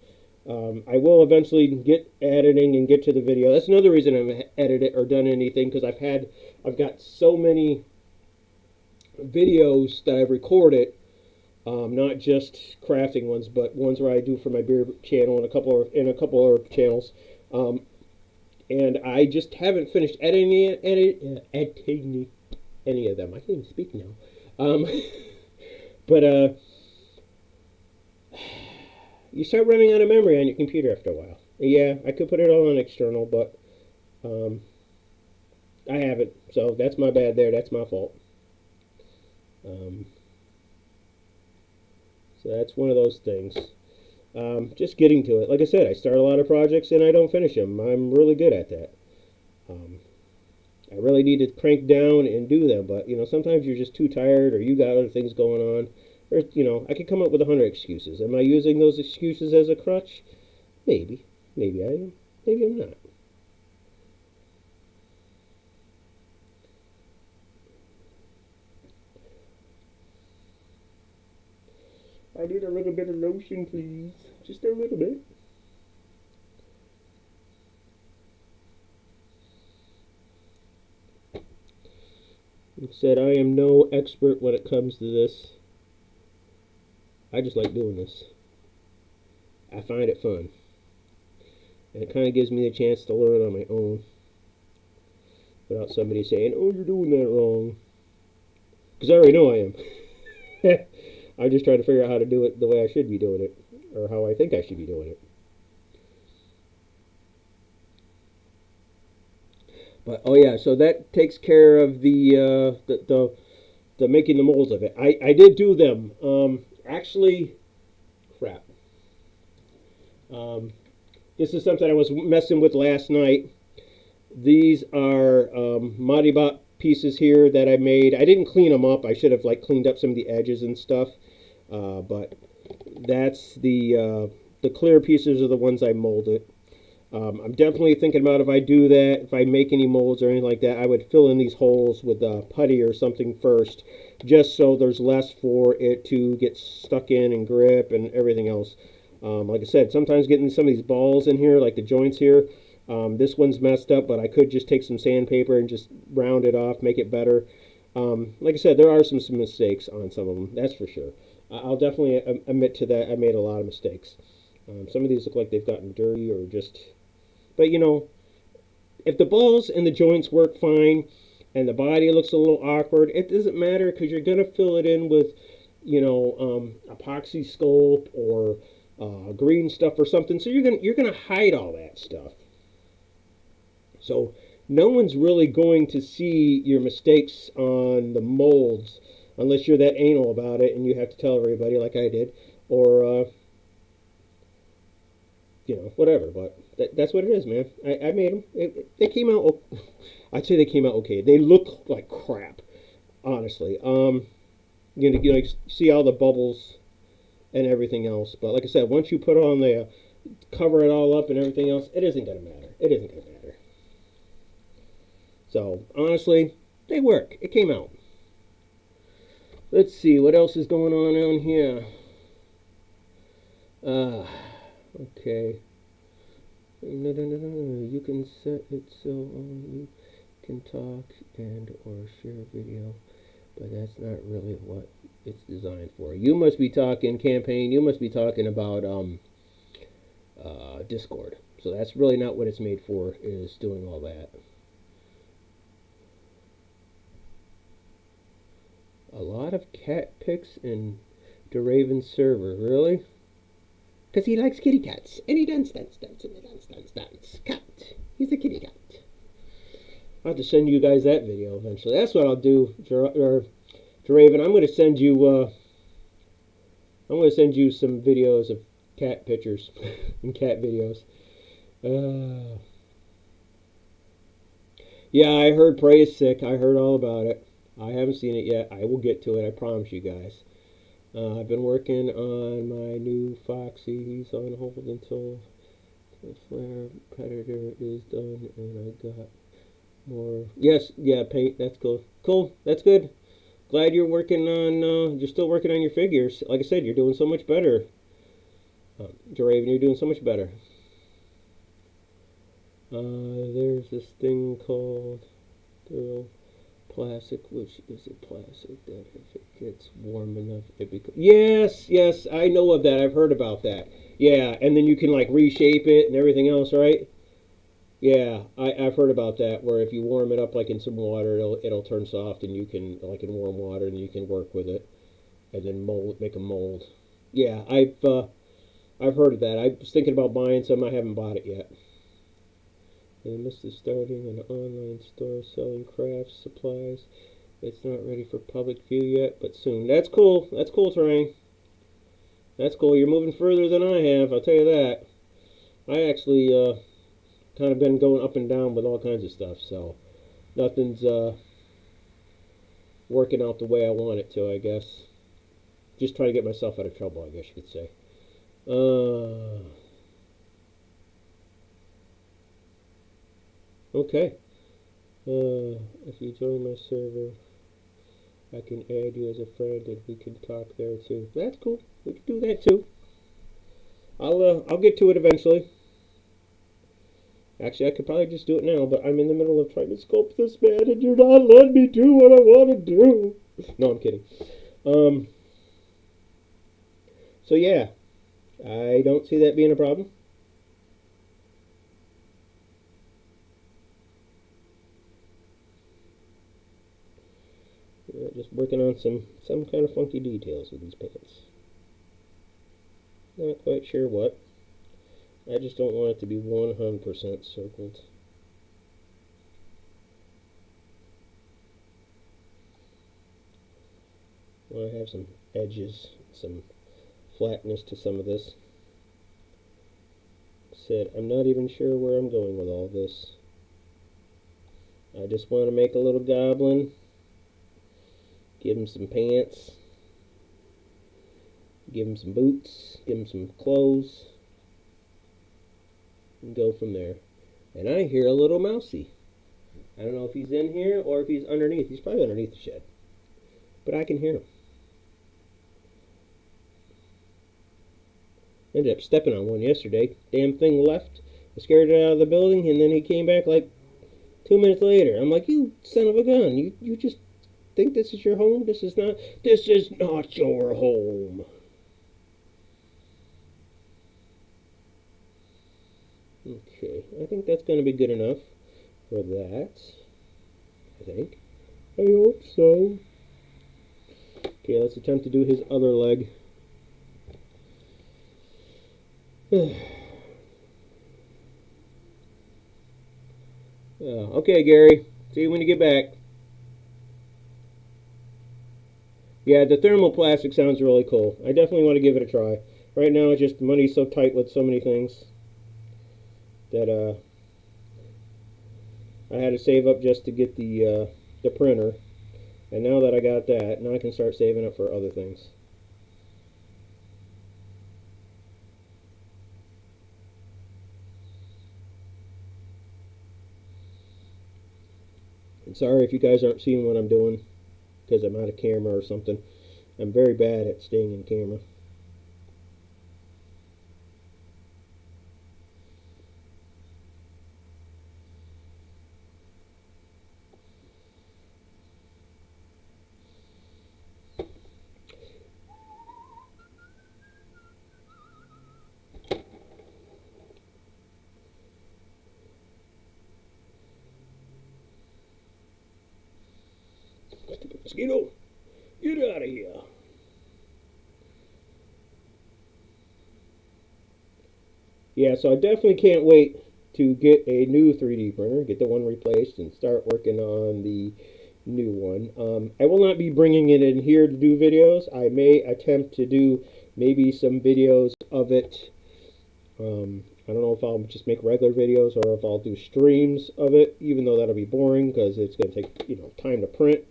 I will eventually get editing and get to the video. That's another reason I haven't edited or done anything, because I've got so many videos that I've recorded, not just crafting ones, but ones where I do for my beer channel and a couple of channels. And I just haven't finished editing any of them. I can't even speak now. But you start running out of memory on your computer after a while. Yeah, I could put it all on external, but I haven't. So that's my bad there. That's my fault. So that's one of those things. Just getting to it. Like I said, I start a lot of projects and I don't finish them. I'm really good at that. I really need to crank down and do them, but sometimes you're just too tired, or you got other things going on. Or, I could come up with 100 excuses. Am I using those excuses as a crutch? Maybe. Maybe I am. Maybe I'm not. I need a little bit of lotion, please. Just a little bit. Like I said, I am no expert when it comes to this. I just like doing this. I find it fun. And it kind of gives me the chance to learn on my own without somebody saying, oh, you're doing that wrong. Because I already know I am. I'm just trying to figure out how to do it the way I should be doing it, or how I think I should be doing it. But oh yeah, so that takes care of the making the molds of it. I did do them. Actually, crap. This is something I was messing with last night. These are Modibot pieces here that I made. I didn't clean them up. I should have like cleaned up some of the edges and stuff. But that's the clear pieces are the ones I molded. I'm definitely thinking about if I do that, if I make any molds or anything like that, I would fill in these holes with putty or something first, just so there's less for it to get stuck in and grip and everything else. Like I said, sometimes getting some of these balls in here, like the joints here, this one's messed up, but I could just take some sandpaper and just round it off, make it better. Like I said, there are some mistakes on some of them, that's for sure. I'll definitely admit to that. I made a lot of mistakes. Some of these look like they've gotten dirty or just... But, you know, if the balls and the joints work fine and the body looks a little awkward, it doesn't matter because you're going to fill it in with, you know, epoxy sculpt or green stuff or something. So you're gonna hide all that stuff. So no one's really going to see your mistakes on the molds unless you're that anal about it and you have to tell everybody like I did, or you know, whatever. But that's what it is, man. I made them. They came out. I'd say they came out okay. They look like crap, honestly. You know, see all the bubbles and everything else. But like I said, once you put on the cover it all up and everything else, it isn't gonna matter. It isn't gonna matter. So honestly, they work. It came out. Let's see what else is going on here. Okay. No, you can set it so you can talk and or share video, but that's not really what it's designed for. You must be talking campaign. You must be talking about Discord. So that's really not what it's made for. Is doing all that. A lot of cat pics in DeRaven's server. Really? Because he likes kitty cats. And he dance. Cat. He's a kitty cat. I'll have to send you guys that video eventually. That's what I'll do, DeRaven. I'm going to send you some videos of cat pictures and cat videos. Yeah, I heard Prey is sick. I heard all about it. I haven't seen it yet. I will get to it. I promise you guys. I've been working on my new Foxy. He's on hold until the Flare Predator is done, and I got more. Yes, yeah, paint. That's cool. Cool. That's good. Glad you're working on. You're still working on your figures. Like I said, you're doing so much better. DeRaven, you're doing so much better. There's this thing called plastic, which is a plastic that if it gets warm enough, it becomes... Yes, I know of that. I've heard about that. Yeah, and then you can like reshape it and everything else, right? Yeah, I've heard about that, where if you warm it up like in some water, it'll turn soft, and you can, like in warm water, and you can work with it, and then make a mold. Yeah, I've heard of that. I was thinking about buying some. I haven't bought it yet. And Mr. starting an online store selling crafts supplies. It's not ready for public view yet, but soon. That's cool. That's cool, Terrain. That's cool. You're moving further than I have, I'll tell you that. I actually kind of been going up and down with all kinds of stuff, so nothing's working out the way I want it to, I guess. Just trying to get myself out of trouble, I guess you could say. Okay. If you join my server, I can add you as a friend and we can talk there too. That's cool. We can do that too. I'll get to it eventually. Actually, I could probably just do it now, but I'm in the middle of trying to sculpt this man, and you're not letting me do what I want to do. No, I'm kidding. So yeah, I don't see that being a problem. Just working on some kind of funky details with these pants. Not quite sure what. I just don't want it to be 100% circled. I want to have some edges, some flatness to some of this. Said, I'm not even sure where I'm going with all this. I just want to make a little goblin. Give him some pants. Give him some boots. Give him some clothes. And go from there. And I hear a little mousey. I don't know if he's in here or if he's underneath. He's probably underneath the shed. But I can hear him. Ended up stepping on one yesterday. Damn thing left. I scared it out of the building, and then he came back like 2 minutes later. I'm like, you son of a gun. You just think this is your home? This is not your home. Okay, I think that's going to be good enough for that. I think. I hope so. Okay, let's attempt to do his other leg. Okay, Gary. See you when you get back. Yeah, the thermoplastic sounds really cool. I definitely want to give it a try. Right now, it's just money's so tight with so many things that I had to save up just to get the printer. And now that I got that, now I can start saving up for other things. And sorry if you guys aren't seeing what I'm doing because I'm out of camera or something. I'm very bad at staying in camera. Mosquito, get out of here. Yeah, so I definitely can't wait to get a new 3D printer, get the one replaced, and start working on the new one. I will not be bringing it in here to do videos. I may attempt to do maybe some videos of it. I don't know if I'll just make regular videos or if I'll do streams of it, even though that'll be boring because it's going to take time to print.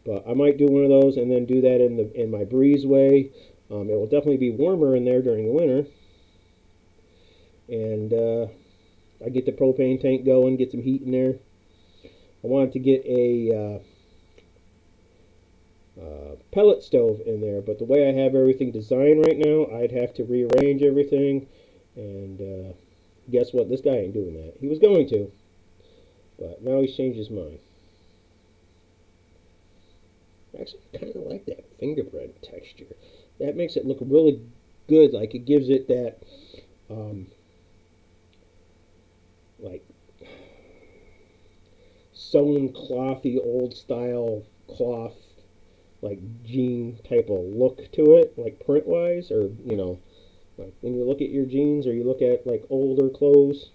But I might do one of those and then do that in my breezeway. It will definitely be warmer in there during the winter. And I get the propane tank going, get some heat in there. I wanted to get a pellet stove in there, but the way I have everything designed right now, I'd have to rearrange everything. And guess what? This guy ain't doing that. He was going to, but now he's changed his mind. Actually, I kind of like that fingerprint texture. That makes it look really good. Like it gives it that, like sewn clothy, old style cloth, like jean type of look to it, like print wise, or like when you look at your jeans or you look at like older clothes,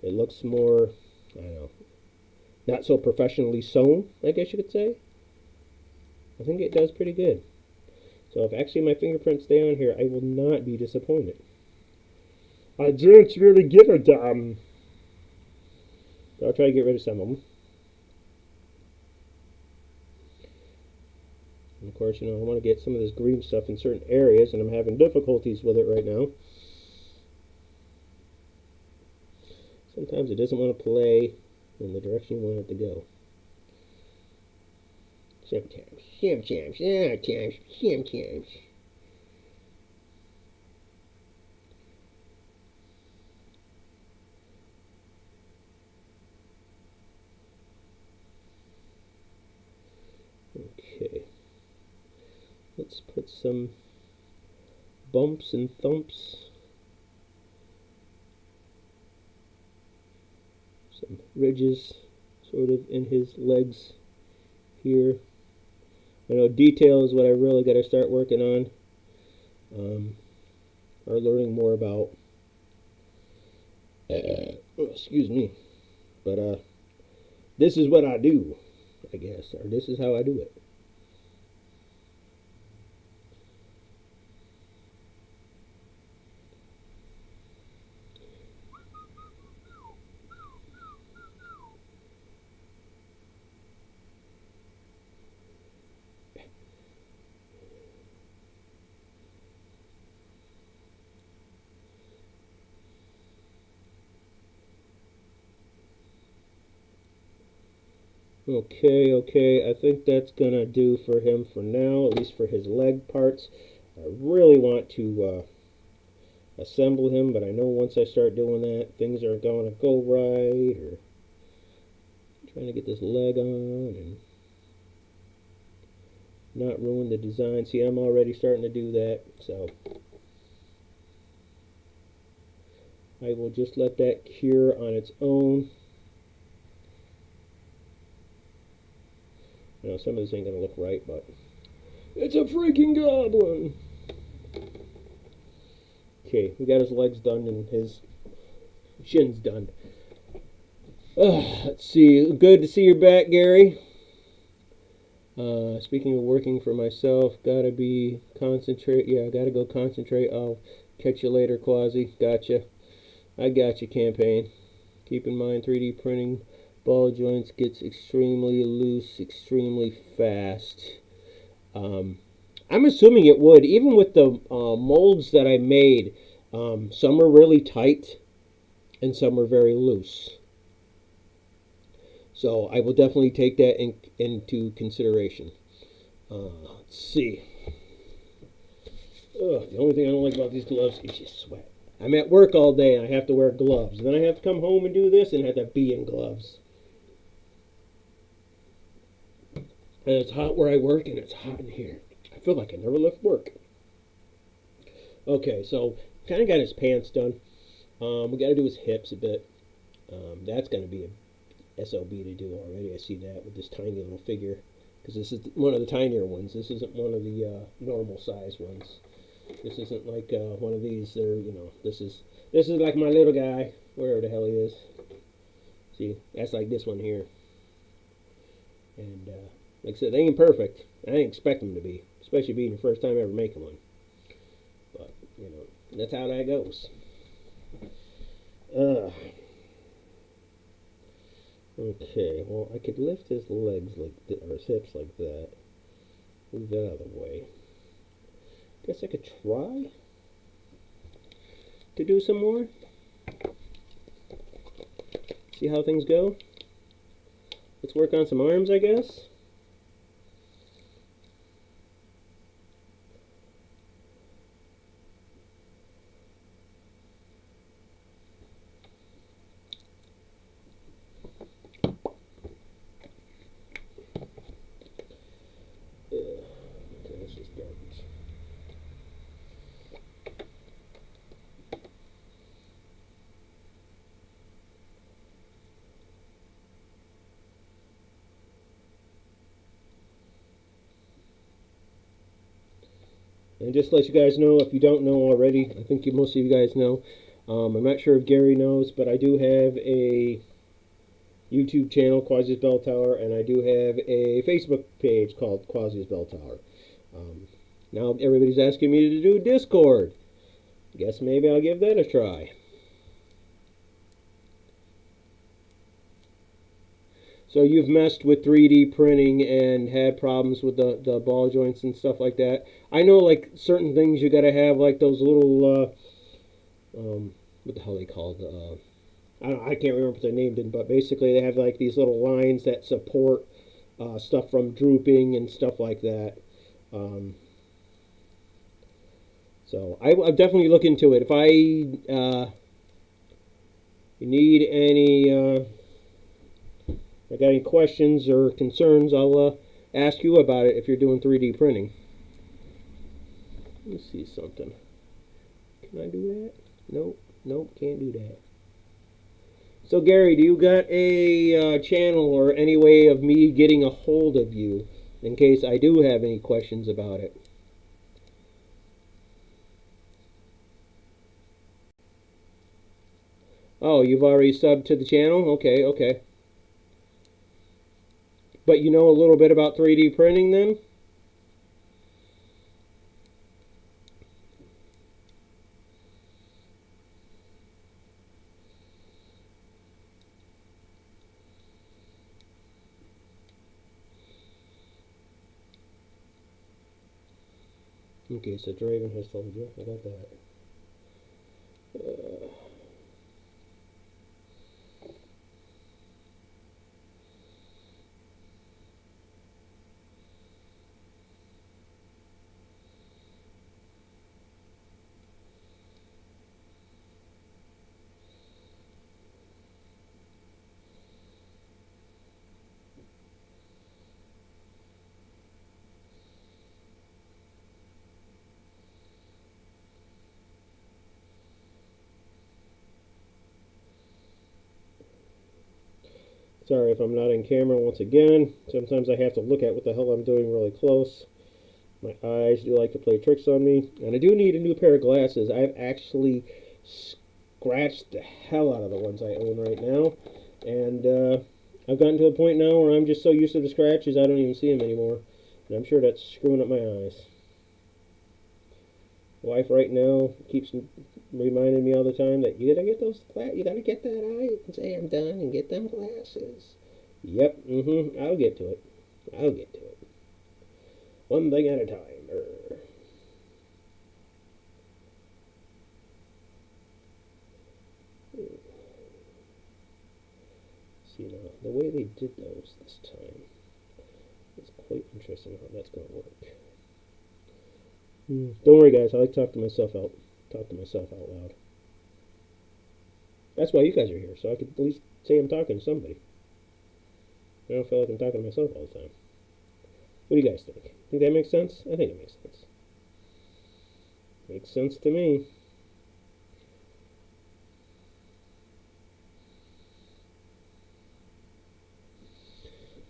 it looks more, I don't know, not so professionally sewn, I guess you could say. I think it does pretty good. So if actually my fingerprints stay on here, I will not be disappointed. I didn't really give a damn. I'll try to get rid of some of them. And of course, I want to get some of this green stuff in certain areas, and I'm having difficulties with it right now. Sometimes it doesn't want to play in the direction you want it to go. Sometimes. let's put some bumps and thumps, some ridges sort of in his legs here. I know detail is what I really got to start working on, or learning more about. Excuse me. But this is what I do, I guess, or this is how I do it. Okay, I think that's gonna do for him for now, at least for his leg parts. I really want to assemble him, but I know once I start doing that, things aren't going to go right, or trying to get this leg on and not ruin the design. See, I'm already starting to do that, so I will just let that cure on its own. You know, some of this ain't gonna look right, but it's a freaking goblin. Okay, we got his legs done and his shins done. Let's see. Good to see you back, Gary. Speaking of working for myself, gotta be concentrate. Yeah, I gotta go concentrate. I'll catch you later, Quassi. Gotcha. I got you, campaign. Keep in mind, 3D printing ball joints gets extremely loose, extremely fast. I'm assuming it would, even with the molds that I made. Some are really tight, and some are very loose. So I will definitely take that into consideration. Let's see. The only thing I don't like about these gloves is you sweat. I'm at work all day and I have to wear gloves. And then I have to come home and do this and have to be in gloves. And it's hot where I work and it's hot in here. I feel like I never left work. Okay, so kind of got his pants done. We got to do his hips a bit. That's going to be a SOB to do already. I see that with this tiny little figure. Because this is one of the tinier ones. This isn't one of the normal size ones. This isn't like one of these. They're, you know, this is like my little guy, wherever the hell he is. See, that's like this one here. And like I said, they ain't perfect. I didn't expect them to be, especially being the first time ever making one. But you know, that's how that goes. Okay, well, I could lift his legs like or his hips like that. Move that out of the way. Guess I could try to do some more. See how things go. Let's work on some arms, I guess. And just to let you guys know, if you don't know already, I think most of you guys know. I'm not sure if Gary knows, but I do have a YouTube channel, Quassi's Bell Tower, and I do have a Facebook page called Quassi's Bell Tower. Now everybody's asking me to do Discord. Guess maybe I'll give that a try. So you've messed with 3D printing and had problems with the ball joints and stuff like that. I know, like, certain things you gotta have, like those little, what the hell are they called? I can't remember what they're named, but basically they have, like, these little lines that support stuff from drooping and stuff like that. So I'll definitely look into it. If I need any... if I got any questions or concerns, I'll ask you about it if you're doing 3D printing. Let me see something. Can I do that? Nope. Nope, can't do that. So Gary, do you got a channel or any way of me getting a hold of you in case I do have any questions about it? Oh, you've already subbed to the channel? Okay, okay. But you know a little bit about 3D printing then? Okay, so Draven has told you. I got that. Sorry if I'm not in camera once again. Sometimes I have to look at what the hell I'm doing really close. My eyes do like to play tricks on me. And I do need a new pair of glasses. I've actually scratched the hell out of the ones I own right now. And I've gotten to a point now where I'm just so used to the scratches I don't even see them anymore. And I'm sure that's screwing up my eyes. Wife right now keeps reminding me all the time that you gotta get those you gotta get that eye exam done and get them glasses. Yep, I'll get to it. I'll get to it. One thing at a time. See now, the way they did those this time is quite interesting how that's gonna work. Don't worry guys, I like to talk to myself out loud. That's why you guys are here, so I could at least say I'm talking to somebody. I don't feel like I'm talking to myself all the time. What do you guys think? Think that makes sense? I think it makes sense. Makes sense to me.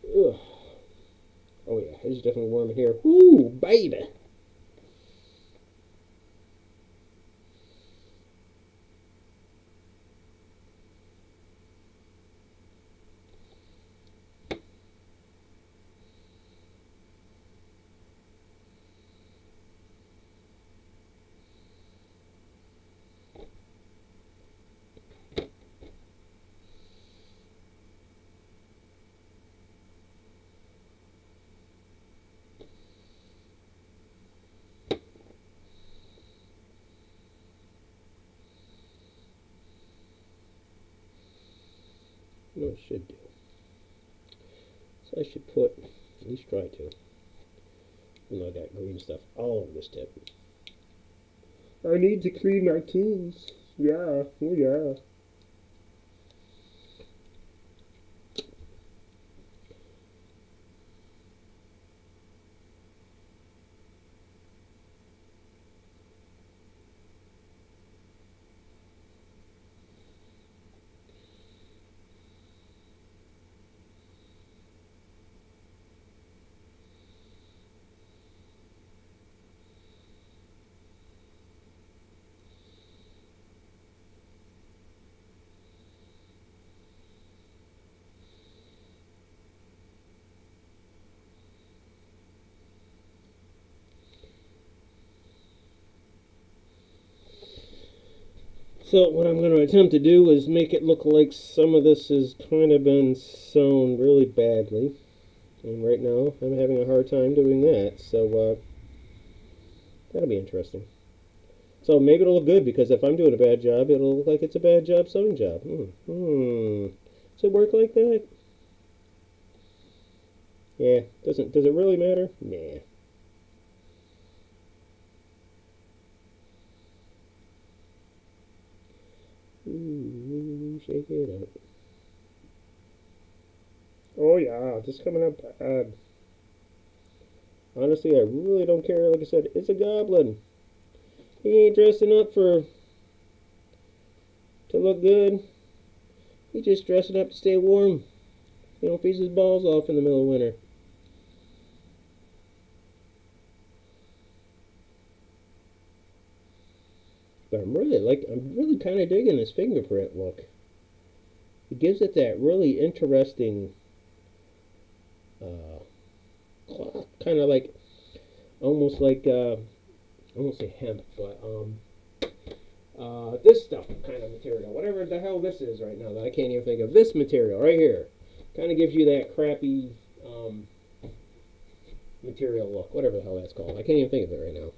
Ugh. Oh yeah, it's definitely warm in here. Ooh, baby. You know what I should do? So I should put, at least try to, even though I got green stuff all over this tip. I need to clean my tools. Yeah, oh yeah. So what I'm going to attempt to do is make it look like some of this has kind of been sewn really badly. And right now I'm having a hard time doing that. So that'll be interesting. So maybe it'll look good because if I'm doing a bad job, it'll look like it's a bad job sewing job. Does it work like that? Yeah. Does it really matter? Nah. Shake it up. Oh yeah, just coming up bad. Honestly, I really don't care. Like I said, it's a goblin. He ain't dressing up to look good. He's just dressing up to stay warm. He don't freeze his balls off in the middle of winter. But I'm really kind of digging this fingerprint look. It gives it that really interesting cloth, kind of like, almost like, I won't say hemp, but this stuff kind of material, whatever the hell this is right now that I can't even think of. This material right here kind of gives you that crappy material look, whatever the hell that's called. I can't even think of it right now.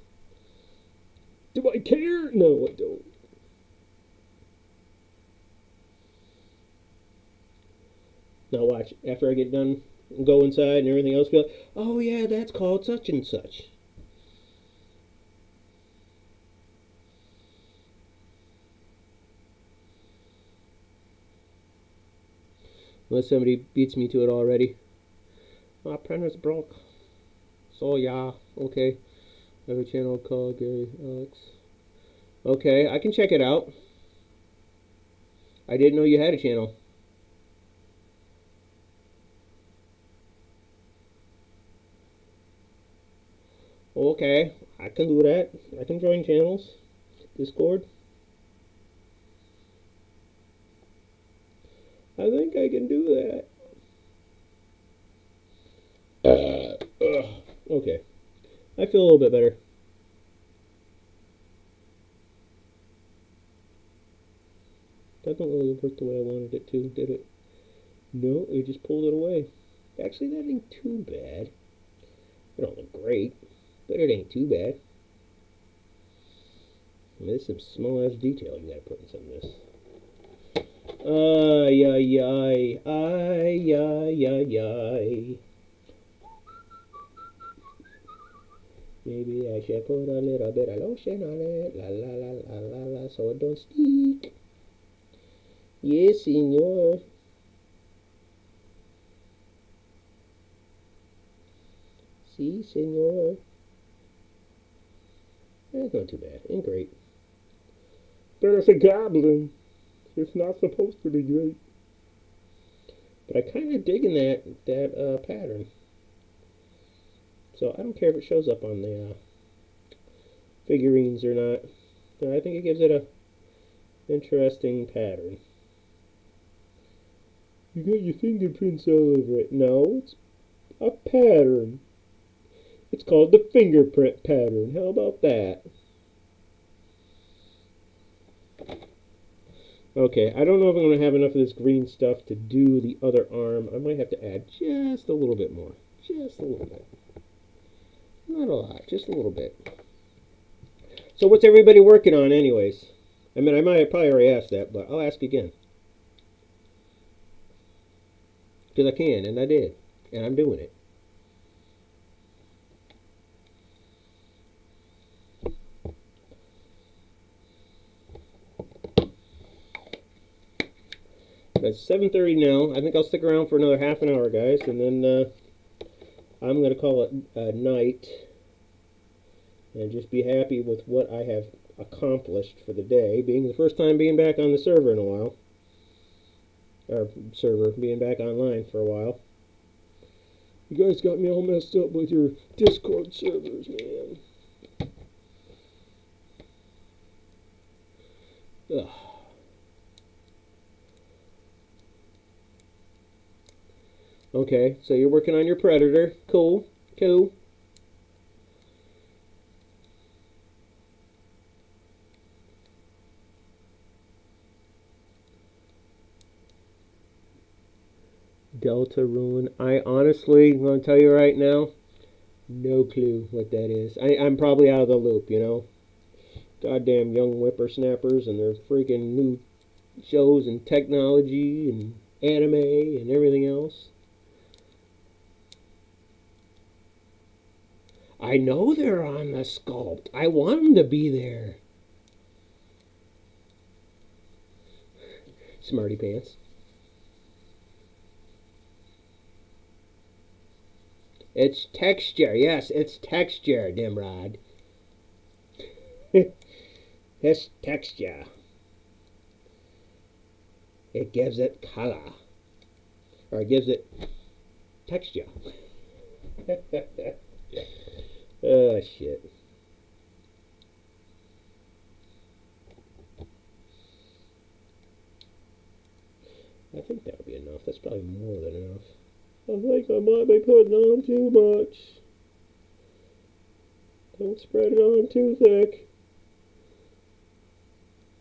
Do I care? No, I don't. Now watch, after I get done, go inside and everything else, be like, oh yeah, that's called such and such. Unless somebody beats me to it already. My printer's broke. So yeah, okay. I have a channel called Gary Alex. Okay, I can check it out. I didn't know you had a channel. Okay, I can do that. I can join channels. Discord. I think I can do that. Okay. I feel a little bit better. That don't really work the way I wanted it to, did it? No, it just pulled it away. Actually, that ain't too bad. It don't look great, but it ain't too bad. I mean, there's some small ass detail you gotta put in some of this. Ay, ay, ay, ay, ay, ay, ay. Maybe I should put a little bit of lotion on it, la la la la la la, so it don't stick. Yes, senor. Si, senor. That's not too bad. Ain't great. But it's a goblin. It's not supposed to be great. But I kind of digging that pattern. So I don't care if it shows up on the figurines or not. I think it gives it a interesting pattern. You got your fingerprints all over it. No, it's a pattern. It's called the fingerprint pattern. How about that? Okay, I don't know if I'm going to have enough of this green stuff to do the other arm. I might have to add just a little bit more. Just a little bit. Not a lot, just a little bit. So what's everybody working on anyways? I mean, I might have probably already asked that, but I'll ask again. Because I can, and I did. And I'm doing it. It's 7:30 now. I think I'll stick around for another half an hour, guys, and then I'm going to call it a night and just be happy with what I have accomplished for the day, being the first time being back on the server in a while. Or server, being back online for a while. You guys got me all messed up with your Discord servers, man. Ugh. Okay, so you're working on your Predator. Cool, cool. Delta Ruin. I honestly, I'm going to tell you right now, no clue what that is. I'm probably out of the loop, you know. Goddamn young whippersnappers and their freaking new shows and technology and anime and everything else. I know they're on the sculpt. I want them to be there. Smarty pants. It's texture. Yes, it's texture, Nimrod. This texture. It gives it color. Or it gives it texture. Oh, shit. I think that would be enough. That's probably more than enough. I think I might be putting on too much. Don't spread it on too thick.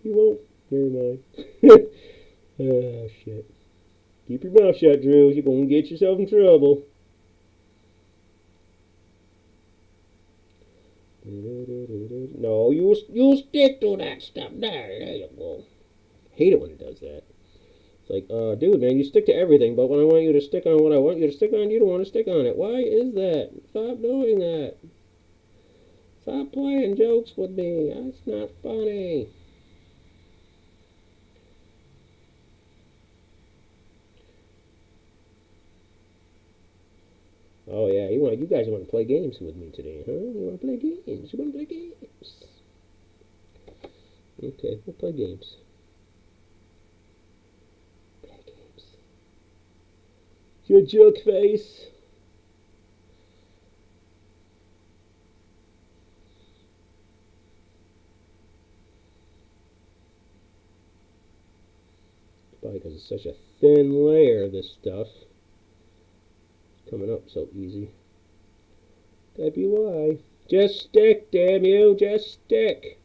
You won't. Never mind. Oh, shit. Keep your mouth shut, Drew. You're going to get yourself in trouble. No, you stick to that stuff. There you go. Hate it when it does that. It's like, dude, man, you stick to everything, but when I want you to stick on what I want you to stick on, you don't want to stick on it. Why is that? Stop doing that. Stop playing jokes with me. That's not funny. Oh yeah, you guys want to play games with me today, huh? You want to play games? You want to play games? Okay, we'll play games. Play games. You joke face. Probably because it's such a thin layer, this stuff. Coming up so easy. That'd be why. Just stick, damn you, just stick.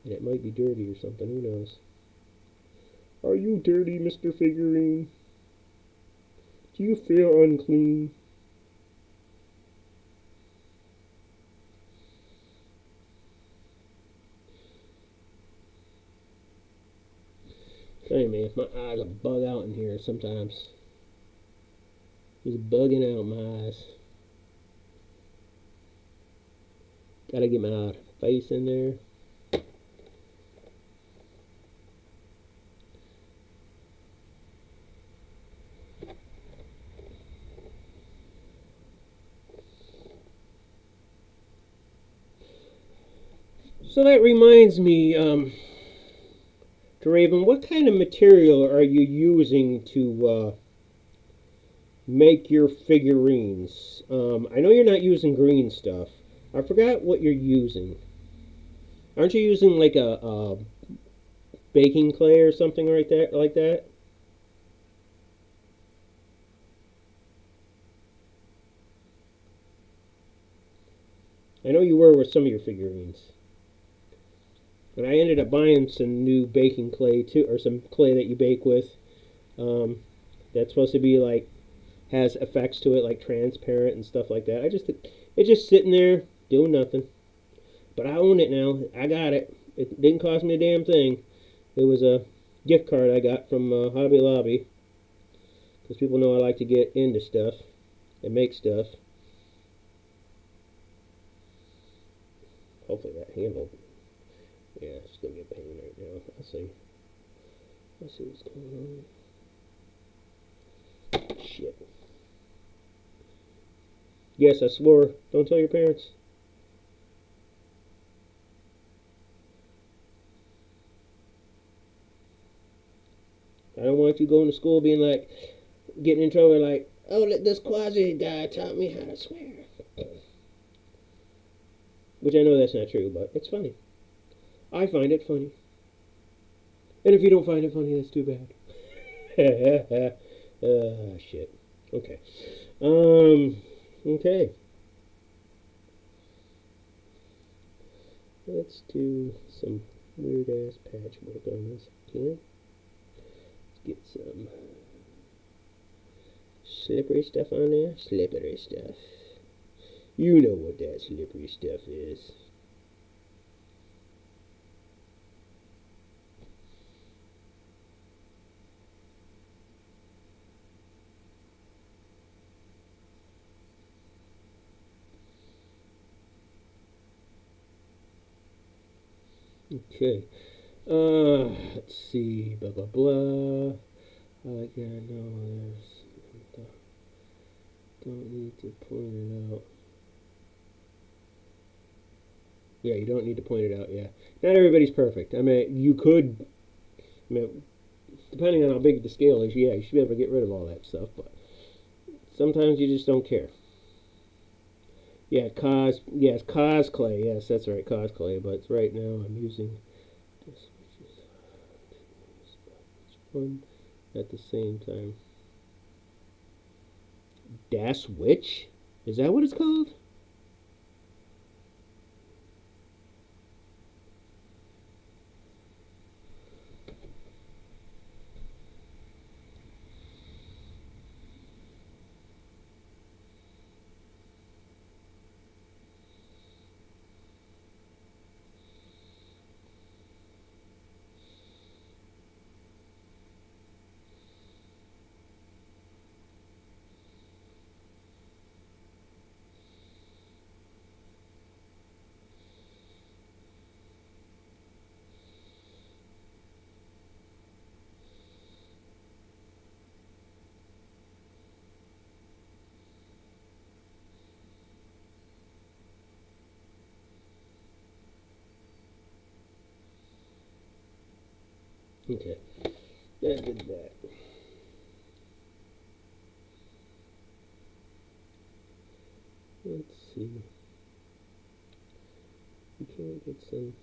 And it might be dirty or something, who knows. Are you dirty, Mr. Figurine? Do you feel unclean? Hey man, my eyes are bug out in here sometimes. Just bugging out my eyes. Gotta get my face in there. So that reminds me, Raven, what kind of material are you using to make your figurines? I know you're not using green stuff. I forgot what you're using. Aren't you using like a baking clay or something like that? I know you were with some of your figurines. But I ended up buying some new baking clay too, or some clay that you bake with. That's supposed to be like has effects to it, like transparent and stuff like that. It's just sitting there doing nothing. But I own it now. I got it. It didn't cost me a damn thing. It was a gift card I got from Hobby Lobby, because people know I like to get into stuff and make stuff. Hopefully that handle. Yeah, it's gonna be a pain right now. Let's see what's going on. Shit. Yes, I swore. Don't tell your parents. I don't want you going to school being like, getting in trouble like, oh, this Quassi guy taught me how to swear. Which I know that's not true, but it's funny. I find it funny. And if you don't find it funny, that's too bad. Shit. Okay. Okay. Let's do some weird ass patchwork on this. Can let's get some slippery stuff on there. Slippery stuff. You know what that slippery stuff is. Okay. Let's see. Blah blah blah. Yeah, no, don't need to point it out. Yeah, you don't need to point it out. Yeah, not everybody's perfect. I mean, you could. I mean, depending on how big the scale is, yeah, you should be able to get rid of all that stuff. But sometimes you just don't care. Yeah, yes, cosplay. Yes, that's right, cosplay. But right now I'm using this, which is one at the same time. Das Witch? Is that what it's called? Okay, that did that. Let's see. We can't get some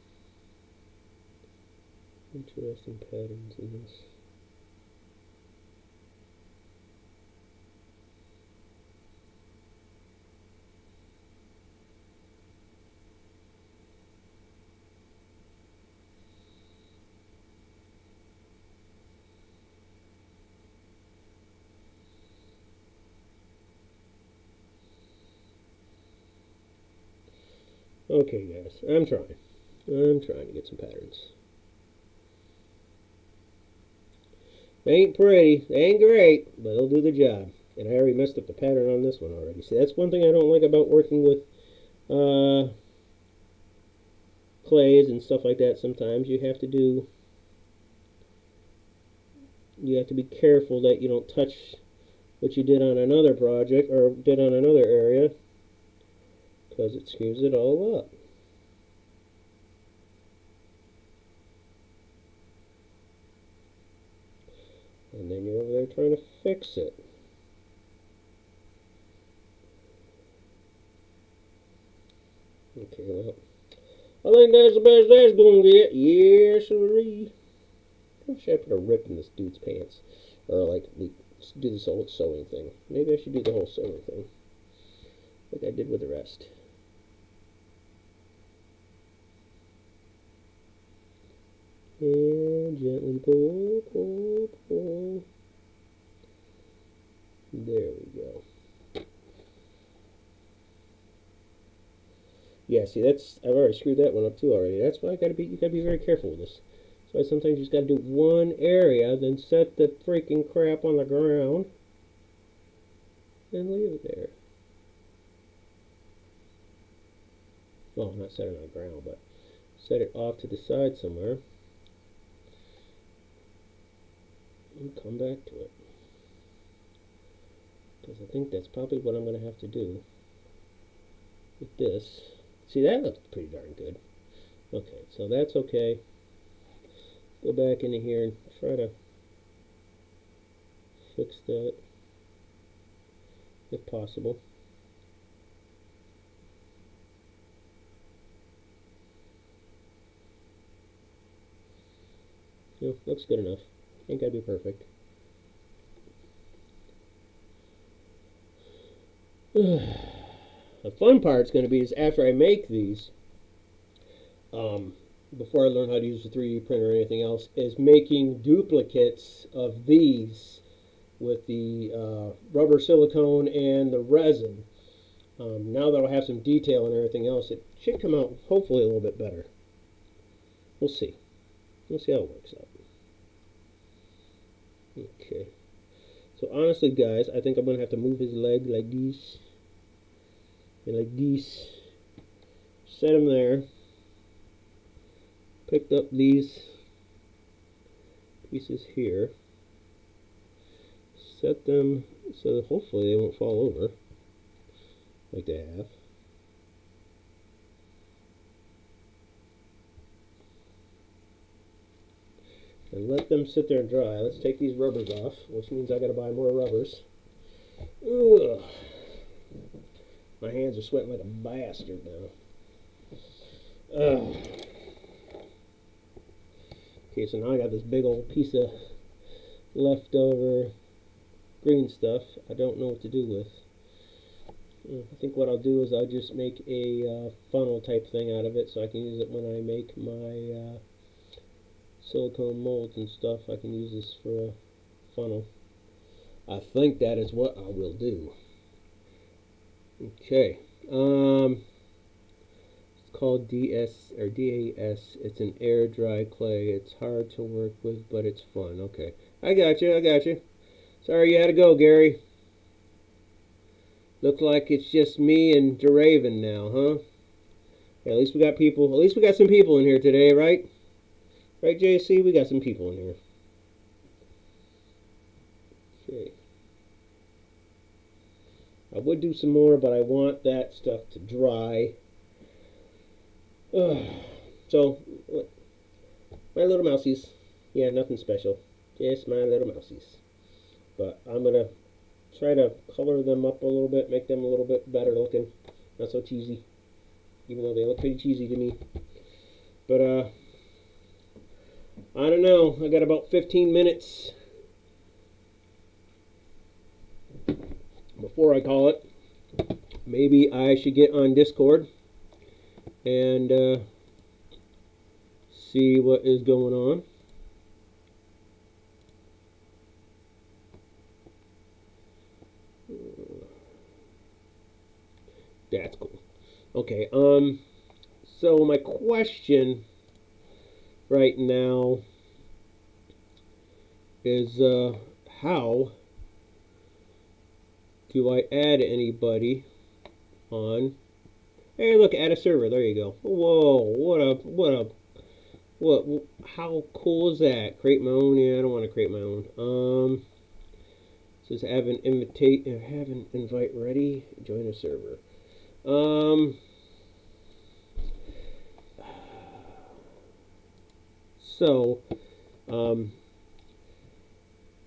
interesting patterns in this. Okay, guys, I'm trying. I'm trying to get some patterns. They ain't pretty, they ain't great, but they'll do the job. And I already messed up the pattern on this one already. See, that's one thing I don't like about working with uh, clays and stuff like that. Sometimes you have to be careful that you don't touch what you did on another project or did on another area, because it screws it all up. And then you're over there trying to fix it. Okay, well, I think that's the best that's gonna get. Yes, sirree. I should I put a rip in this dude's pants, or like do this whole sewing thing. Maybe I should do the whole sewing thing, like I did with the rest. And gently pull, pull, pull. There we go. Yeah, see, I've already screwed that one up too already. That's why you gotta be very careful with this. So sometimes you just gotta do one area, then set the freaking crap on the ground, and leave it there. Well, not set it on the ground, but set it off to the side somewhere, and come back to it. Because I think that's probably what I'm going to have to do with this. See, that looks pretty darn good. Okay, so that's okay. Go back into here and try to fix that if possible. No, looks good enough. Ain't gotta be perfect. The fun part's going to be is after I make these, before I learn how to use the 3D printer or anything else, is making duplicates of these with the rubber silicone and the resin. Now that I'll have some detail and everything else, it should come out hopefully a little bit better. We'll see. We'll see how it works out. Okay. So honestly, guys, I think I'm going to have to move his leg like this. And like this. Set him there. Picked up these pieces here. Set them so that hopefully they won't fall over like they have. and let them sit there and dry. Let's take these rubbers off, which means I gotta buy more rubbers. Ugh. My hands are sweating like a bastard now. Ugh. Okay, so now I got this big old piece of leftover green stuff I don't know what to do with. I think what I'll do is I'll just make a funnel type thing out of it so I can use it when I make my silicone molds and stuff. I can use this for a funnel. I think that is what I will do. Okay. It's called DS or DAS. It's an air dry clay. It's hard to work with, but it's fun. Okay. I got you. I got you. Sorry you had to go, Gary. Looks like it's just me and Draven now, huh? Yeah, at least we got people. At least we got some people in here today, right? Right, JC? We got some people in here. Okay. I would do some more, but I want that stuff to dry. So, my little mousies. Yeah, nothing special. Just my little mousies. But I'm going to try to color them up a little bit, make them a little bit better looking. Not so cheesy. Even though they look pretty cheesy to me. But, I don't know. I got about 15 minutes before I call it. Maybe I should get on Discord and see what is going on. That's cool. Okay, so my question right now is how do I add anybody on? Hey, look, add a server. There you go. Whoa, how cool is that? Create my own? Yeah, I don't want to create my own. Says have an invite ready. Join a server. So,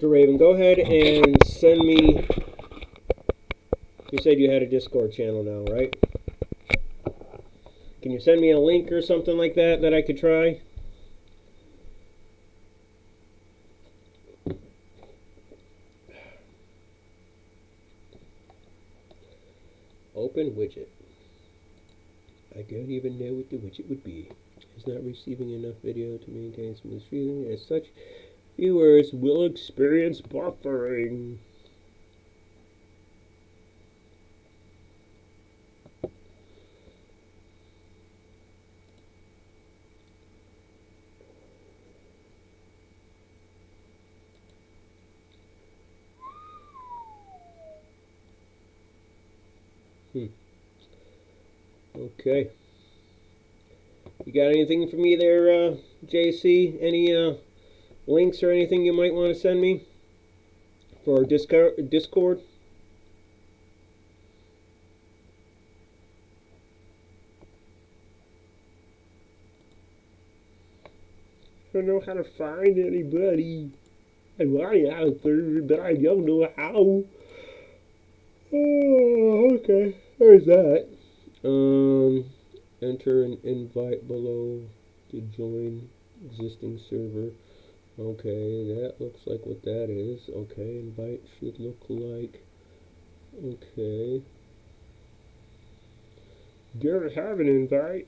Raven, go ahead and send me. You said you had a Discord channel now, right? Can you send me a link or something like that that I could try? Open widget. I don't even know what the widget would be. It's not receiving enough video to maintain smooth streaming. As such, viewers will experience buffering. Okay. You got anything for me there, JC? Any links or anything you might want to send me for Discord? I don't know how to find anybody. I want out there, but I don't know how. Oh, okay. There's that. Enter an invite below to join existing server. Okay, that looks like what that is. Okay, invite should look like. Okay. Do I have an invite?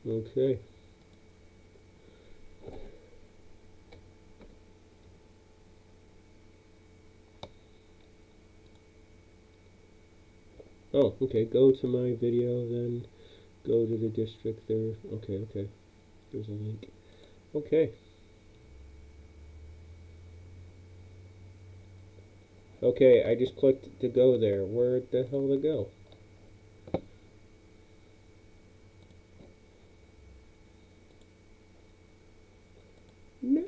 Okay. Oh, okay, go to my video, then go to the district there. Okay, okay. There's a link. Okay. Okay, I just clicked to go there. Where the hell to go? No!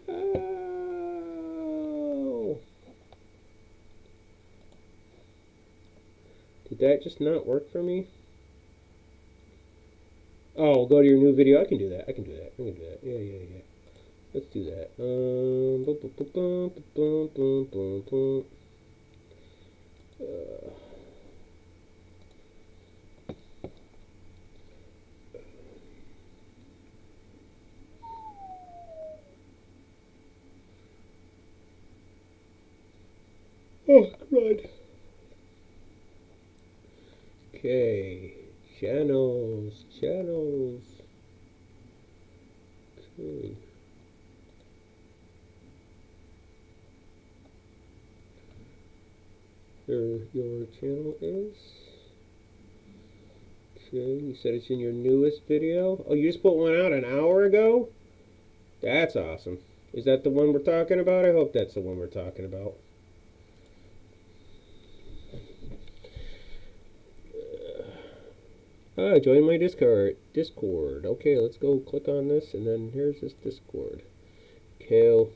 Did that just not work for me? Oh, go to your new video. I can do that. I can do that. I can do that. Yeah, yeah, yeah. Let's do that. Oh, God. Okay. Channels. Channels. Okay. There your channel is. Okay, you said it's in your newest video. Oh, you just put one out an hour ago? That's awesome. Is that the one we're talking about? I hope that's the one we're talking about. Join my Discord. Okay, let's go click on this, and then here's this Discord. Kale.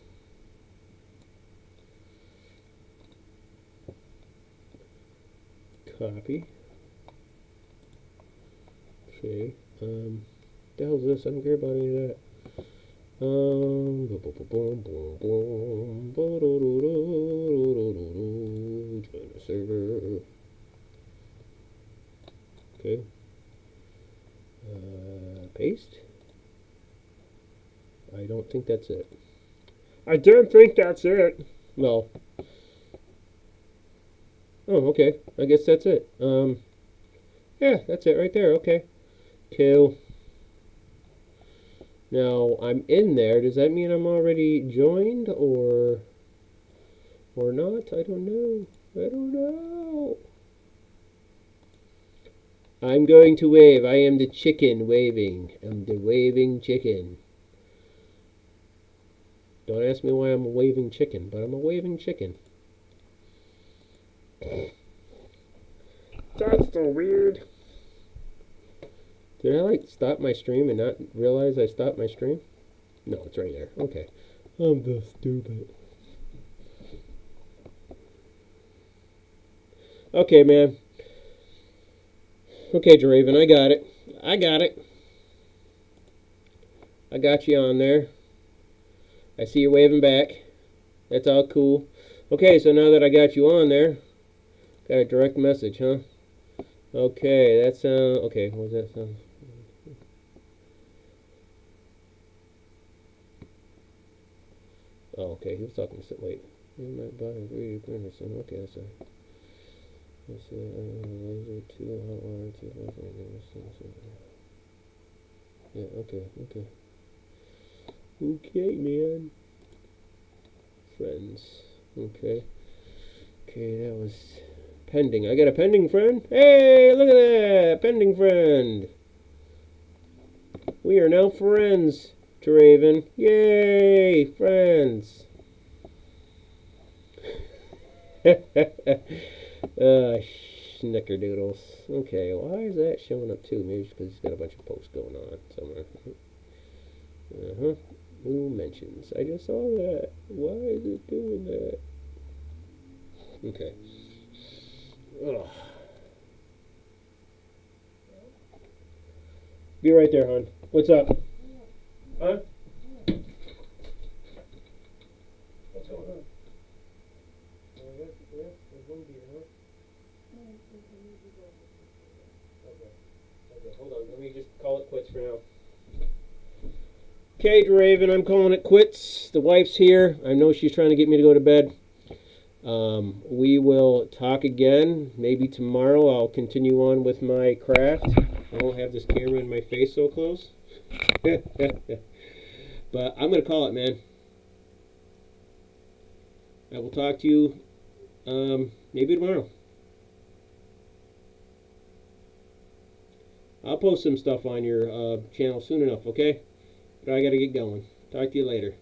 Copy. Okay. The hell's this? I don't care about any of that. Join the server. Okay. Paste. I don't think that's it. I don't think that's it. Well. Oh, okay. I guess that's it. Yeah, that's it right there. Okay. Kill. Now, I'm in there. Does that mean I'm already joined or not? I don't know. I don't know. I'm going to wave. I am the chicken waving. I'm the waving chicken. Don't ask me why I'm a waving chicken, but I'm a waving chicken. That's so weird. Did I like stop my stream and not realize I stopped my stream? No, it's right there. Okay. I'm just stupid. Okay, man. Okay, Draven, I got it. I got it. I got you on there. I see you waving back. That's all cool. Okay, so now that I got you on there, got a direct message, huh? Okay, that's okay, what was that sound? Oh, okay, he was talking to wait. Okay, that's right. Laser 2 hotwire 2. Yeah, okay. Okay, man. Friends. Okay, that was pending. I got a pending friend. Hey, look at that! Pending friend. We are now friends, Draven. Yay, friends. Snickerdoodles. Okay, why is that showing up too? Maybe it's because he's got a bunch of posts going on somewhere. New mentions. I just saw that. Why is it doing that? Okay. Ugh. Be right there, hon. What's up? Huh? What's going on? There's one beer, huh? Okay, hold on. Let me just call it quits for now. Okay, Draven, I'm calling it quits. The wife's here. I know she's trying to get me to go to bed. We will talk again. Maybe tomorrow I'll continue on with my craft. I won't have this camera in my face so close. But I'm going to call it, man. I will talk to you maybe tomorrow. I'll post some stuff on your channel soon enough, okay? But I got to get going. Talk to you later.